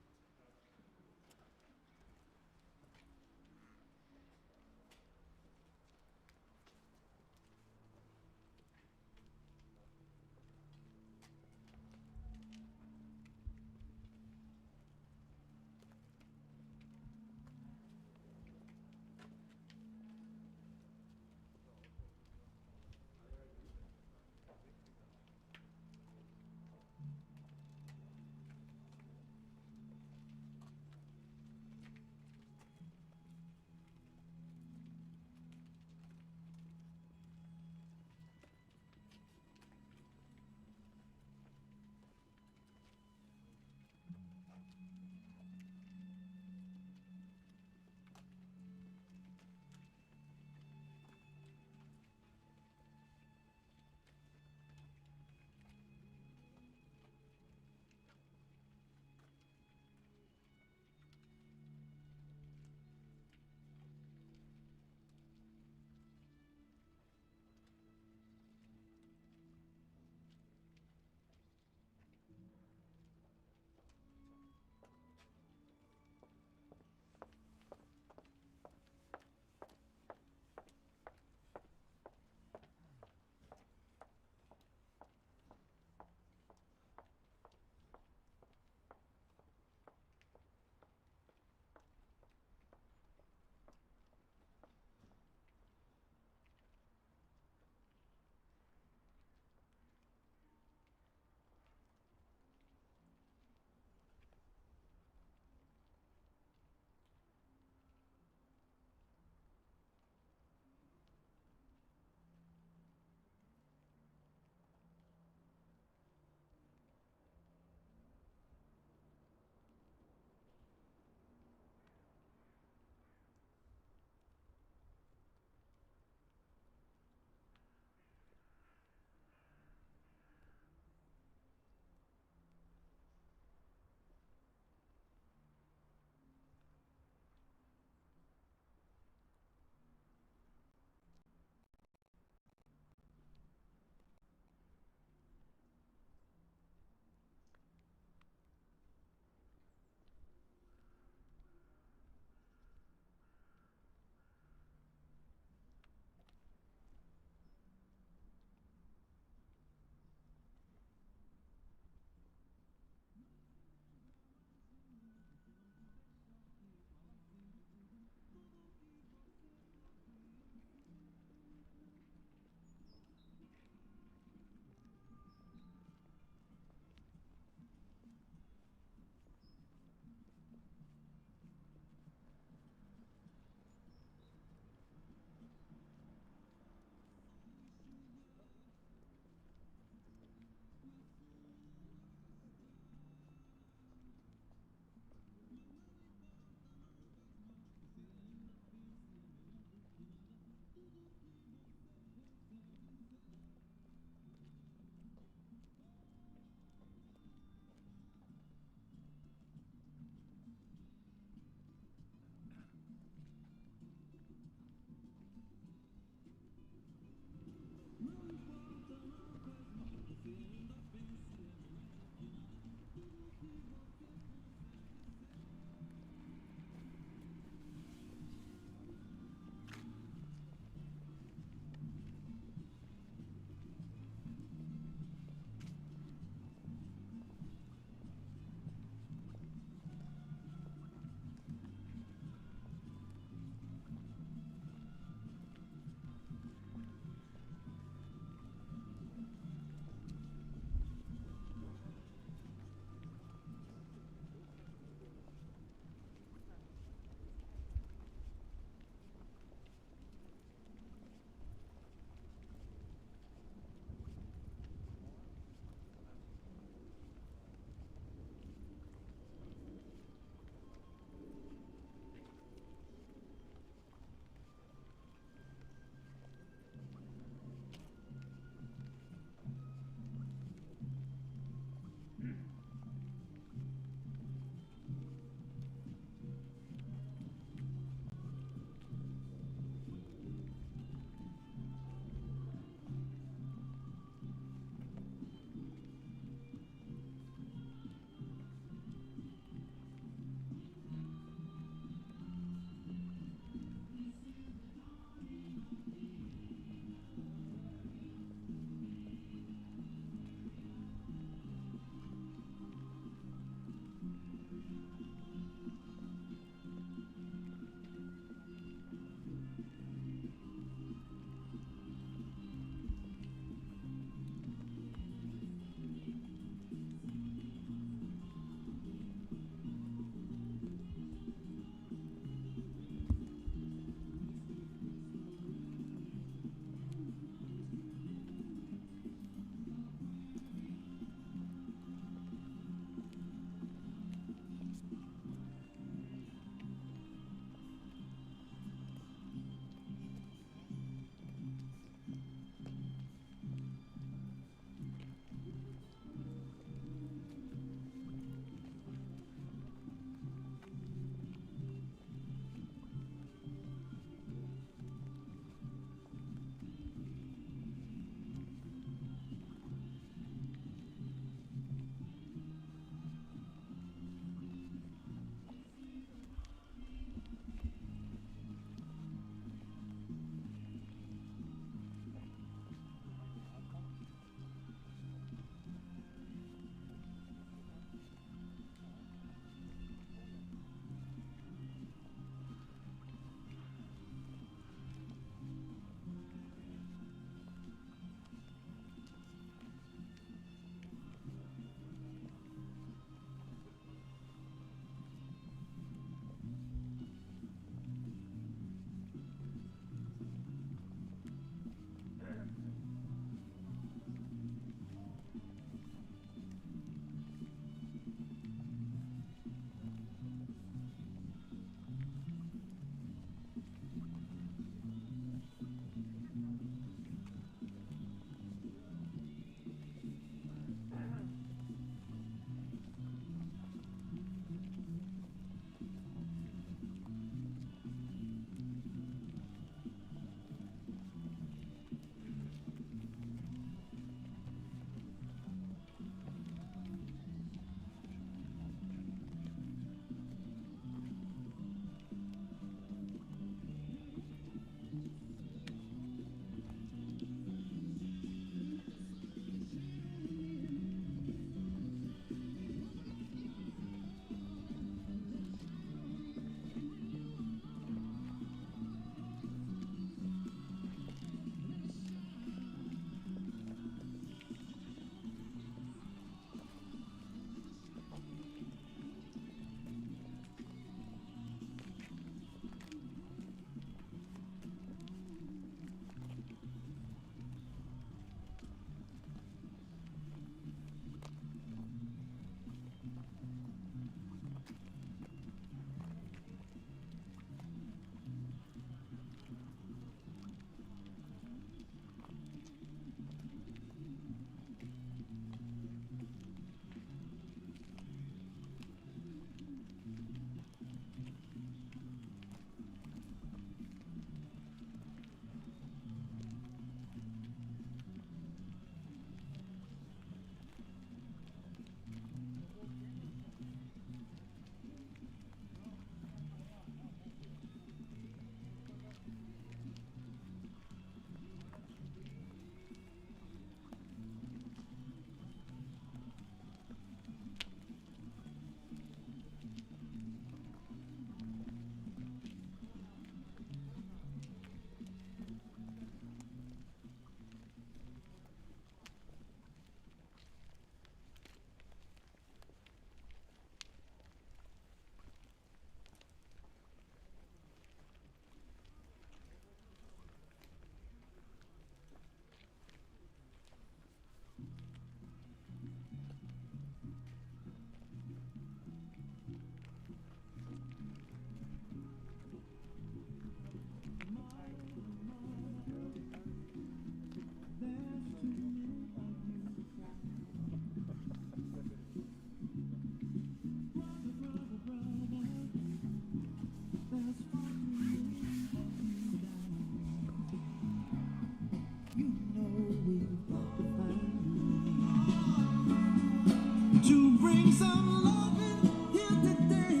some loving here today.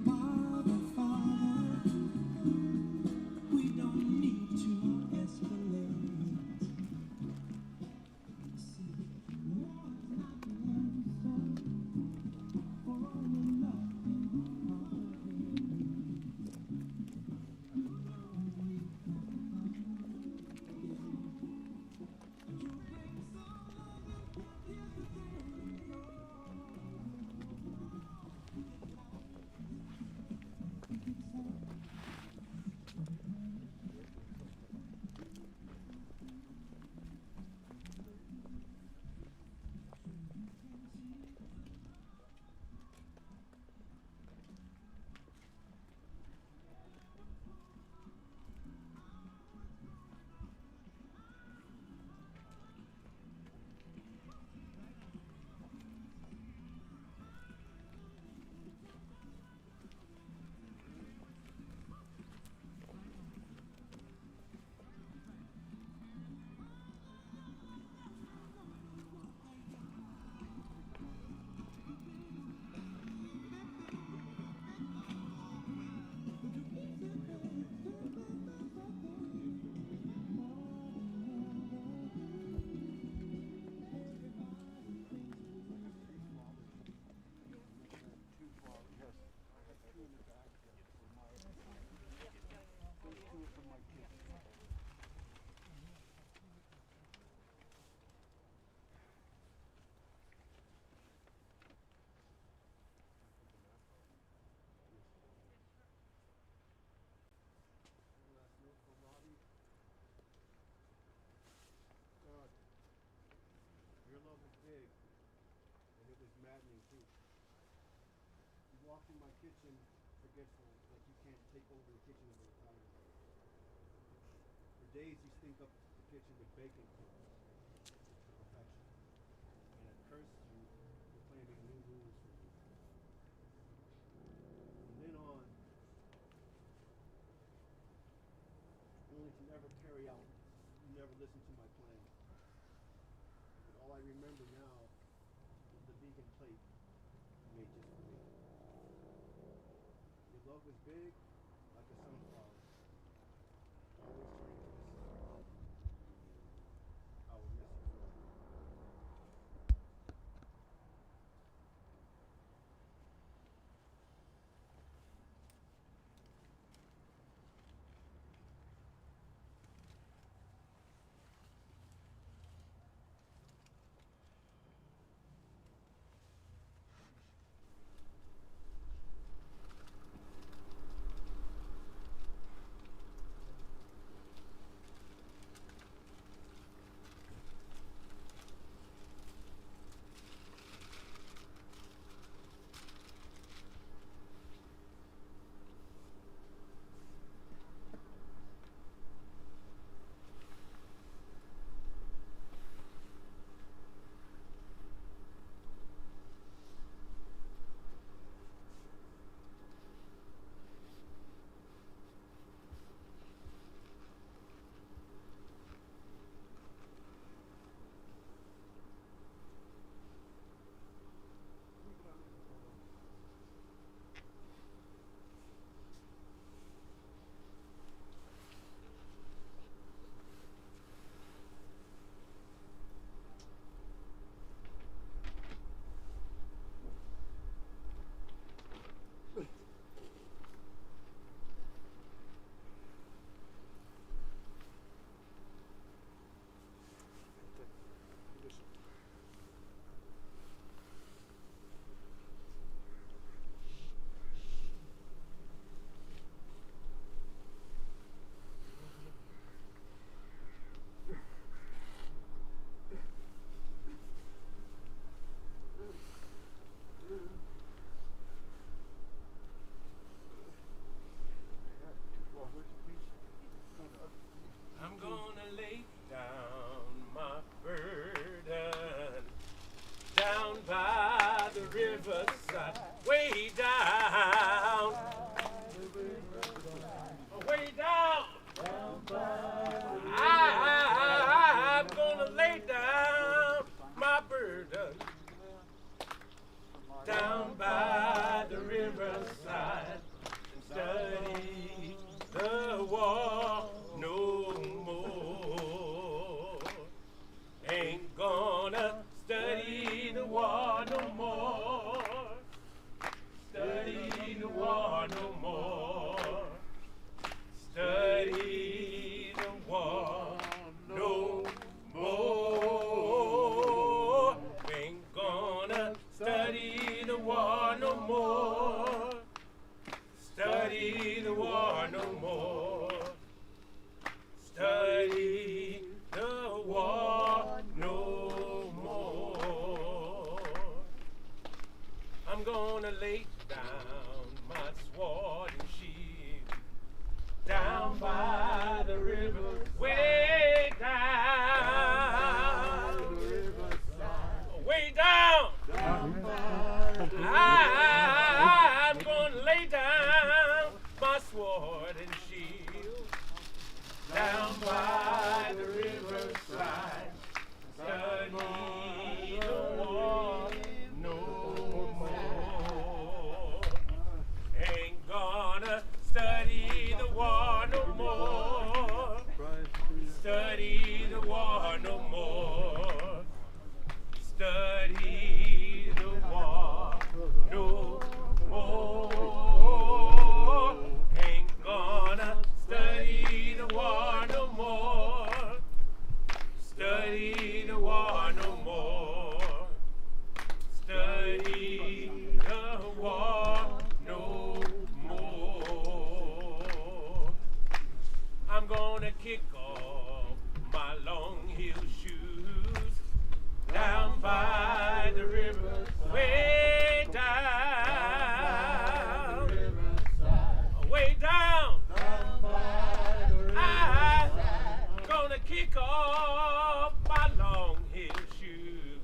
Father, Father, we don't need to escalate. Your love is big, and it was maddening too. You walk in my kitchen forgetful, like you can't take over the kitchen at a time. For days you stink up the kitchen with bacon crumbs to perfection. And I've cursed you for claiming new rules for me. From then on, only to never carry out, you never listen to my plan. But all I remember now is the vegan plate you made just for me. Your love was big, like a sunflower, always turning to the sun. I will miss you forever. war no more. Ain't gonna study the war no more. Study the war no more. Study the war no more. Ain't gonna study the war no more. Study the war no more. Study the war no more. I'm gonna lay down my sword and shield down by the river, way down, way down. I'm gonna lay down my sword and shield down by the riverside. Study the war no more. Ain't gonna study the war no more. Study the war no more. Study the war no more. Ain't gonna study the war no more. Study the war no more. Study the war no more. I'm gonna kick off my long heel shoes down by the river, way down, way down. I'm gonna kick off my long heel shoes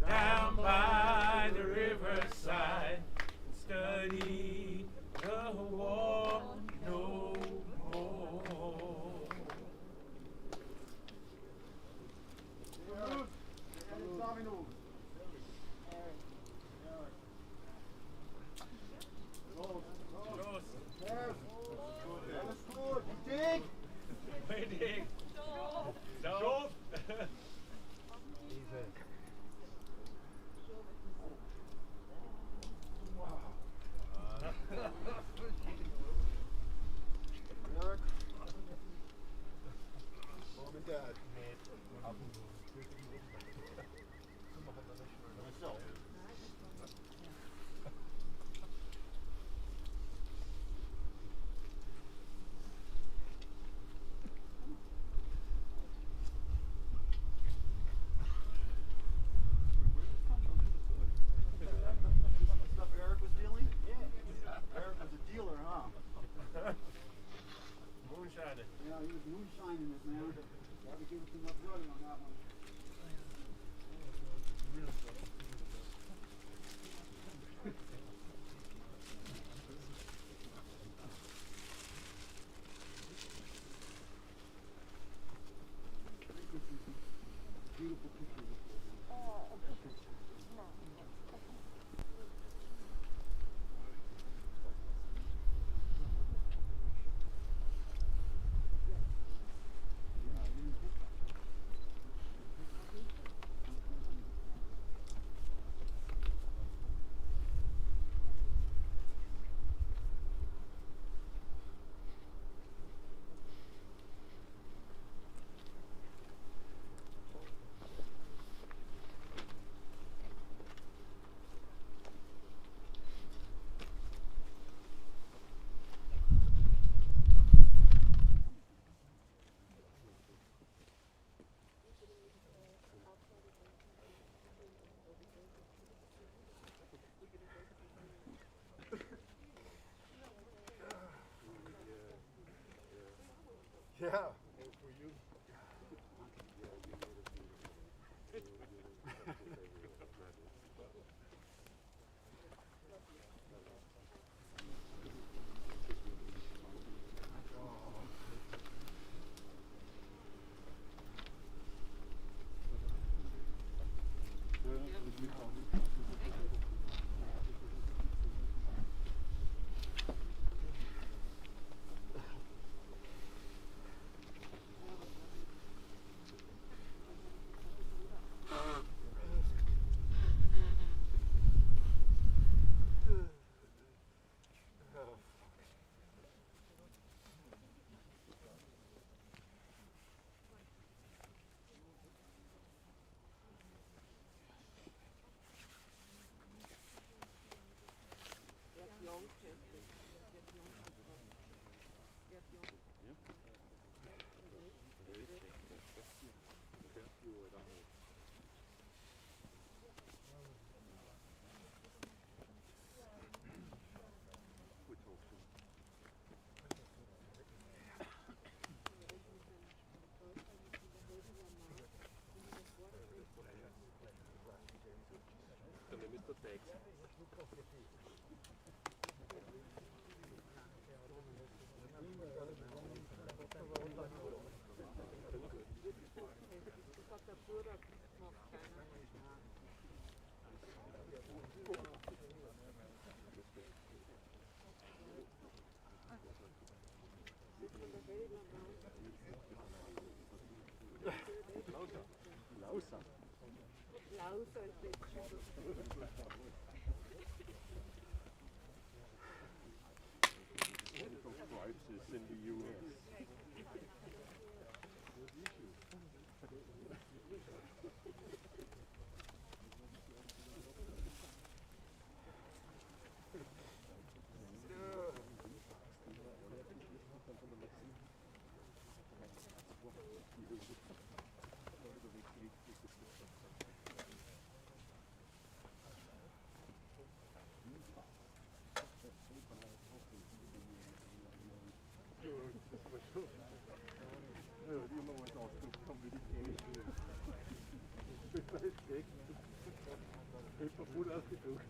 down by the riverside and study the war no more. Dig. Stop. Eric. Mom and Dad. Myself. Stuff Eric was dealing? Yeah. Eric was a dealer, huh? Moonshiner. Yeah, he was moonshining it, man. Got to give it to my brother on that one. Beautiful picture. Yeah. For you. In the US. Gut ausgedrückt.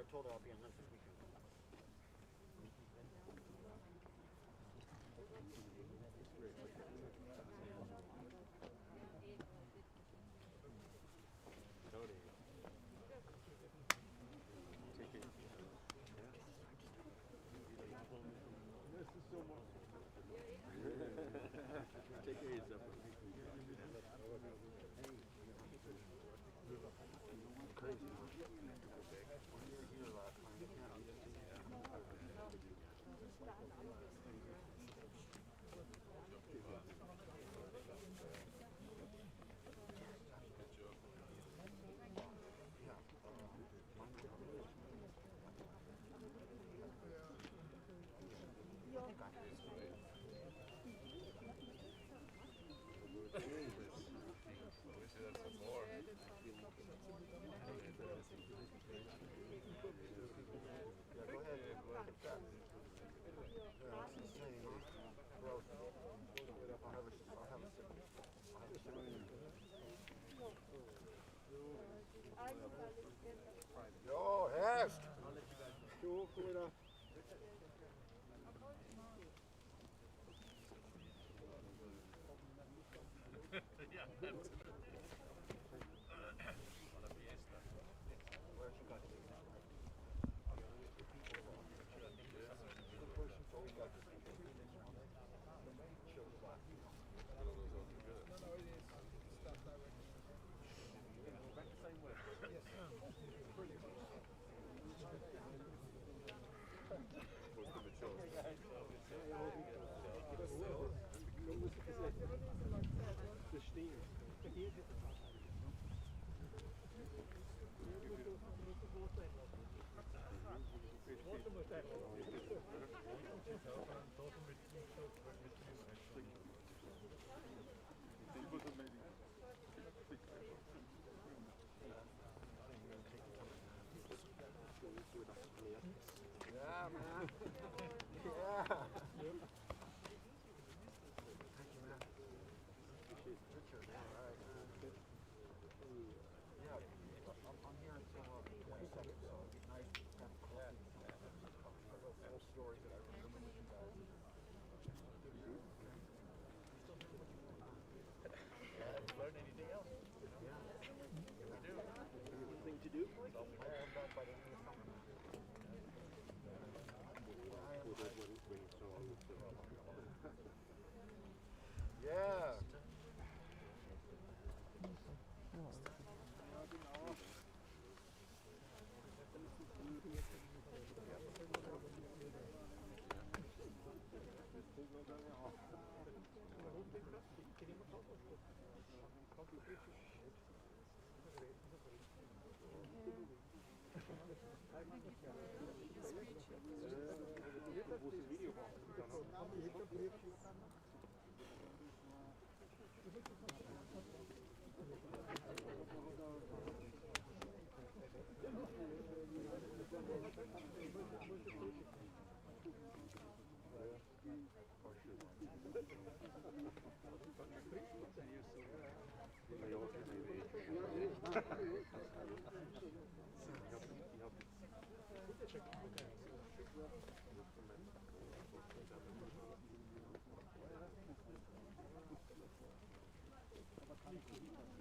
I told her I'll be in lunch this weekend. Jo, herrscht! Jo, kom wieder. Yeah, man. Yeah. I'm here until 22nd, so it'd be nice to have coffee. A little story that I remember with you guys. Learn anything else? Yeah. We do. Anything to do? I am back by the end of the summer. Yeah.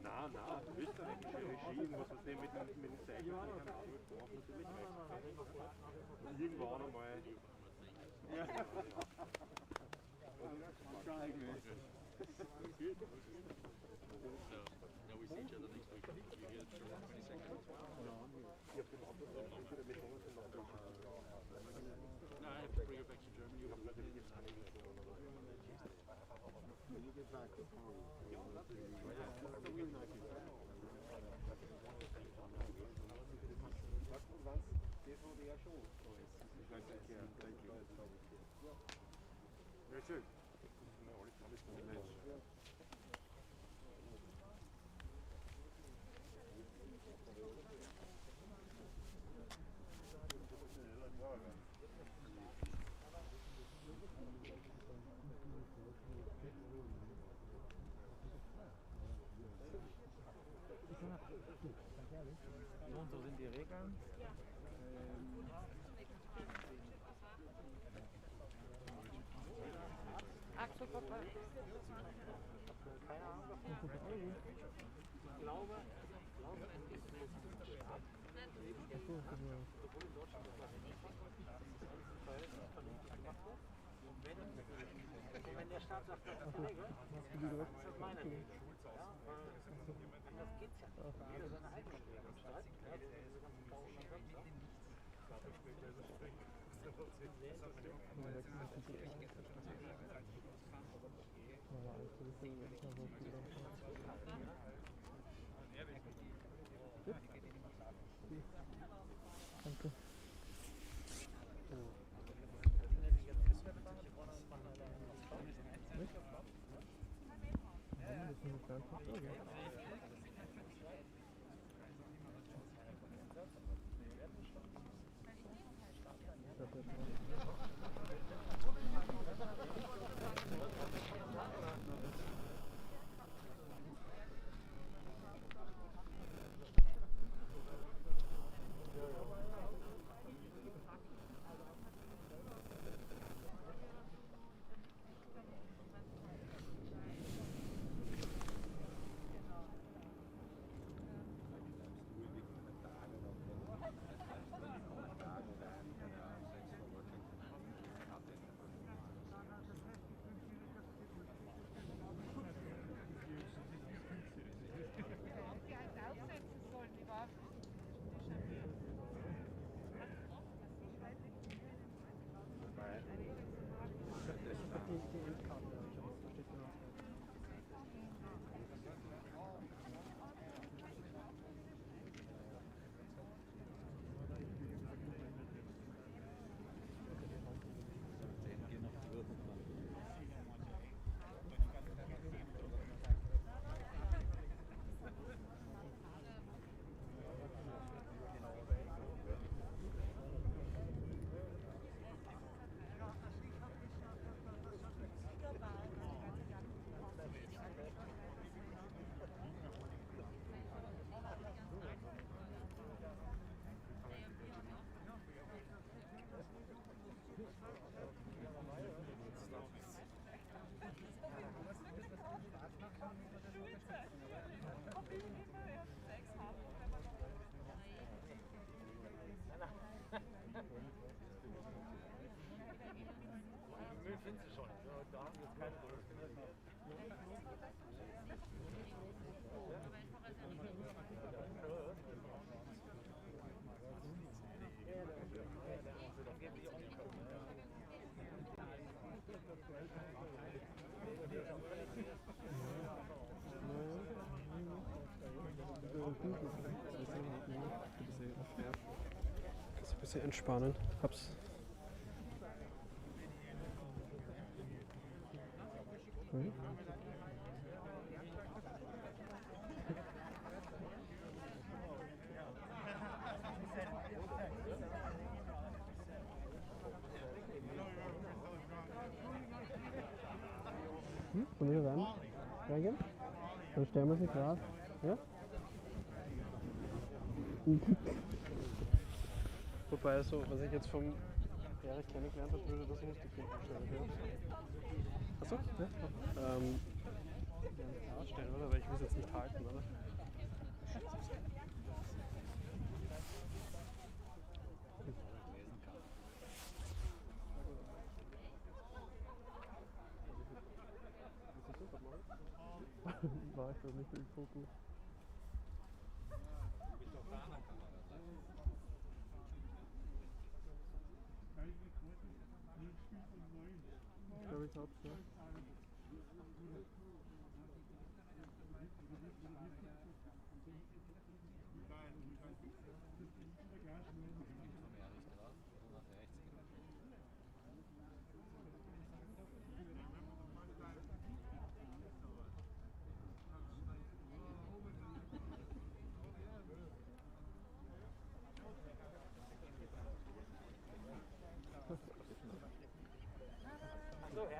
Na, österreichische Regie, muss man sehen mit dem Zeichen, natürlich weg. Irgendwann einmal. Ja. Now we see each other next week. You hear the 22nd? No, I have to bring her back to Germany. When you get back to home, a really nice event. Was? Das wurde ja schon. Thank you. Richard. Und so sind die Regeln. Axel, Papa. Keine Ahnung. Ich glaube, wenn der Staat sagt, das ist Regel, ist das meine Regel. Anders geht's ja nicht. Jeder seine eigene Regel im Staat. Danke. bisschen entspannen. Hab's. Hm? Sollen wir reingehen? Dann stellen wir sich raus. Ja? Wobei, so, was ich jetzt vom Erich kennengelernt habe, würde das lustig finden. Achso? Ja. Ausstellen, oder? Weil ich will es jetzt nicht halten, oder? War ich das nicht im Fokus? Ich glaube, ich hab's, ja. So, ja.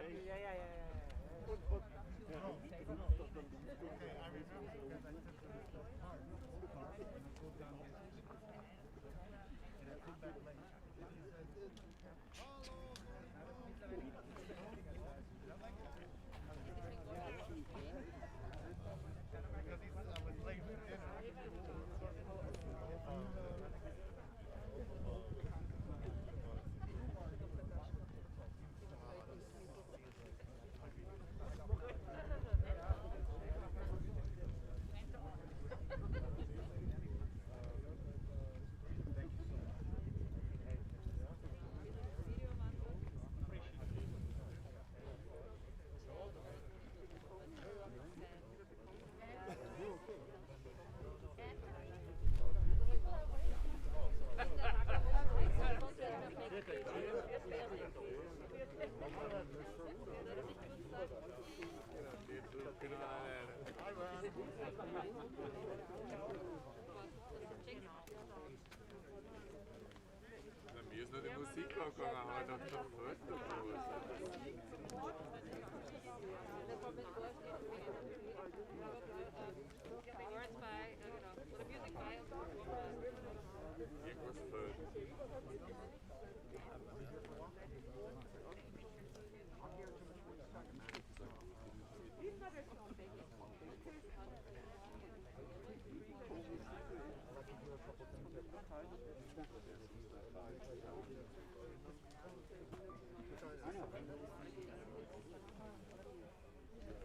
Mir ist nur die Musik angegangen, aber da fällt doch irgendwas fällt.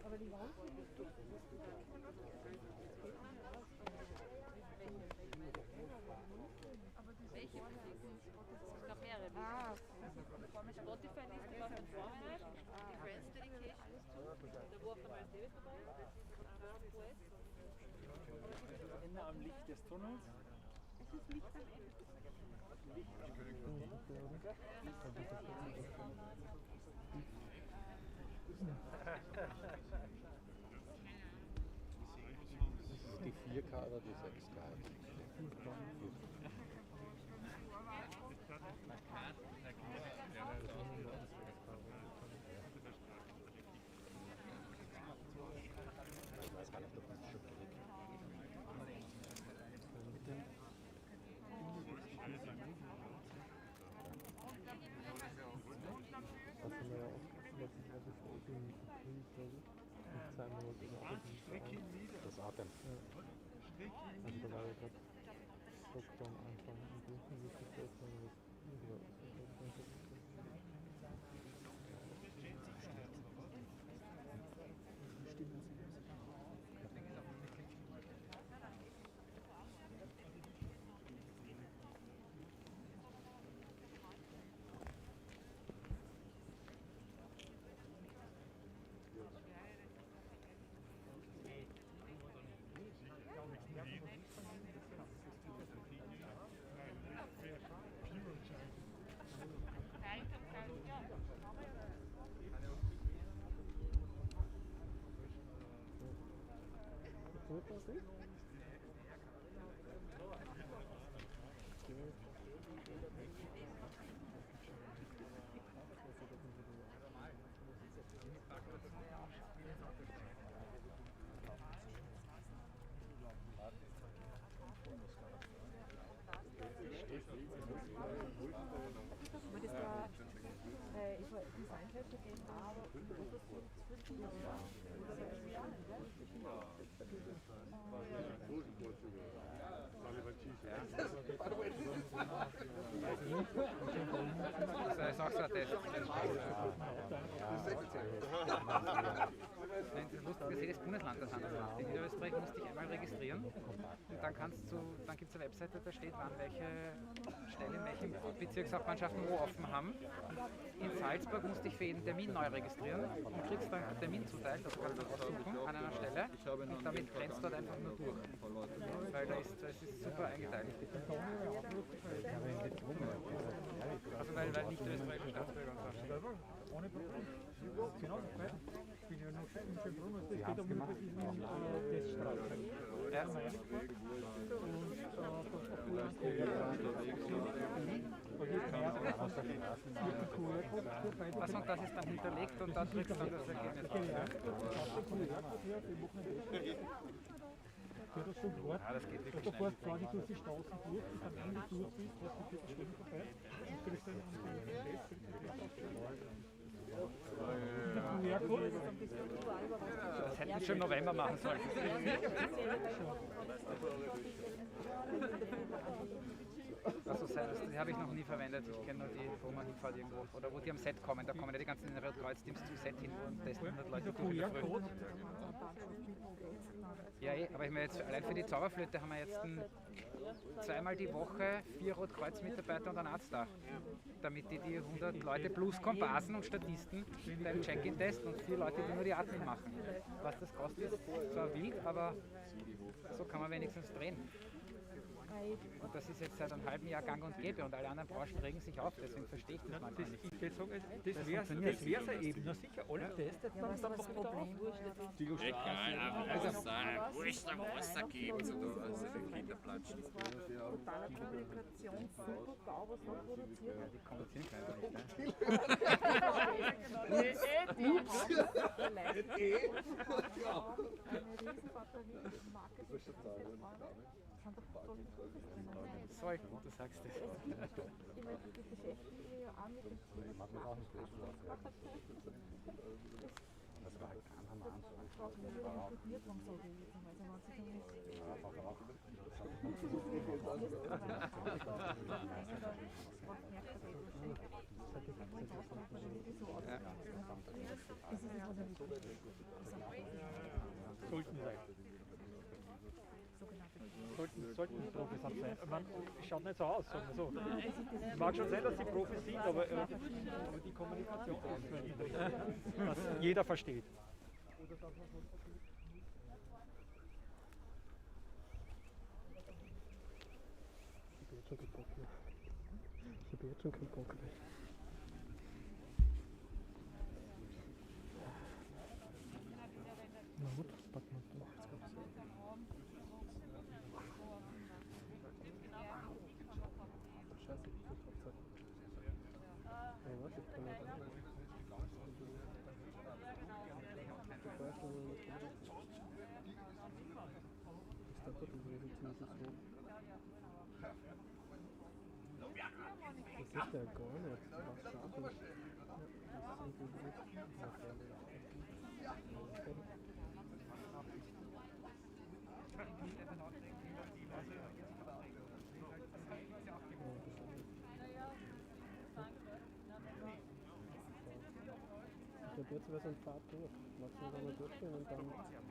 Aber die waren Welche Musik? Es gab mehrere. Spotify-Liste war von vornherein, die Friends Dedication, da war von Miles Davis dabei, Ende am Licht des Tunnels. Es ist Licht am Ende. Das ist die 4K oder die 6K? Ich weiß gar nicht, ob das schon geht. Das haben wir ja auch letztes Mal besprochen, mit seinem Das Atem. Ja. Also da war ja gerade Lockdown Anfang und durchgehen sich das erstmal Das ist auch so ein Test. Nein, das ist lustig, dass jedes Bundesland das anders macht. In Niederösterreich musst du dich einmal registrieren und dann gibt es eine Webseite, da steht, wann welche Stellen in welchen Bezirkshauptmannschaften wo offen haben. In Salzburg musst du dich für jeden Termin neu registrieren und kriegst dann einen Termin zuteilt, also kannst du aussuchen an einer Stelle und damit rennst du dort einfach nur durch. Weil das ist super eingeteilt. Also weil nicht österreichische Staatsbürger und so. Ohne Problem. Genau, ich bin ja noch im Schönbrunn, es geht um diesen Teststraße. Ja. Also und das ist dann hinterlegt und dann kriegst du dann das Ergebnis raus. Ja, das sofort. Ja, das geht wirklich sofort fahre ich durch die Straßen durch, bis am Ende durch bist, hast du 4 Stunden vorbei und kriegst dann einen Test. Das hätten wir schon im November machen sollen. Also die habe ich noch nie verwendet. Ich kenne nur die, wo man hinfährt irgendwo. Oder wo die am Set kommen. Da kommen ja die ganzen Rotkreuz-Teams zum Set hin und testen 100 Leute durch in der Früh. Ja, aber ich meine jetzt allein für die Zauberflöte haben wir jetzt zweimal die Woche 4 Rotkreuz-Mitarbeiter und einen Arzt da. Damit die 100 Leute plus Komparsen und Statisten beim Check-in testen und 4 Leute, die nur die Atmung machen. Was das kostet, ist zwar wild, aber so kann man wenigstens drehen. Und das ist jetzt seit einem halben Jahr gang und gäbe und alle anderen Branchen regen sich auf, deswegen verstehe ich das manchmal nicht. Ich würde sagen, das wäre es ja eben. Na sicher, alle testet, dann macht das Problem. Egal, also wo es da Wasser gibt, oder also den Kinderplatschen. Totaler Kommunikationssuperbau, was man produziert. Ja, die kommunizieren Sorry, du sagst das. Ich meine, die beschäftigen sich ja auch mit dem Thema. Das war halt kein Hammer anzufangen. Ich brauche nur den Kodierung so gewesen, also man sich nicht... Ja, auch. Sollten sein. Sollten Profis sein. Man schaut nicht so aus, sagen wir so. Mag schon sein, dass sie Profis sind, aber die Kommunikation ist für ihn, was jeder versteht. Ich habe jetzt schon keinen Bock mehr. Na gut, packen wir doch. Scheiße, ich hab Zeit. Ja, was? Ich kann nicht rein. Ich weiß schon, wo das ist. Das ist ziemlich hoch. Das ist ja gar nicht. Was scharf ist. Ja, das ist irgendwie ich glaube, jetzt wäre so ein Pfad durch. Lass uns einmal durchgehen und dann mache ich nach.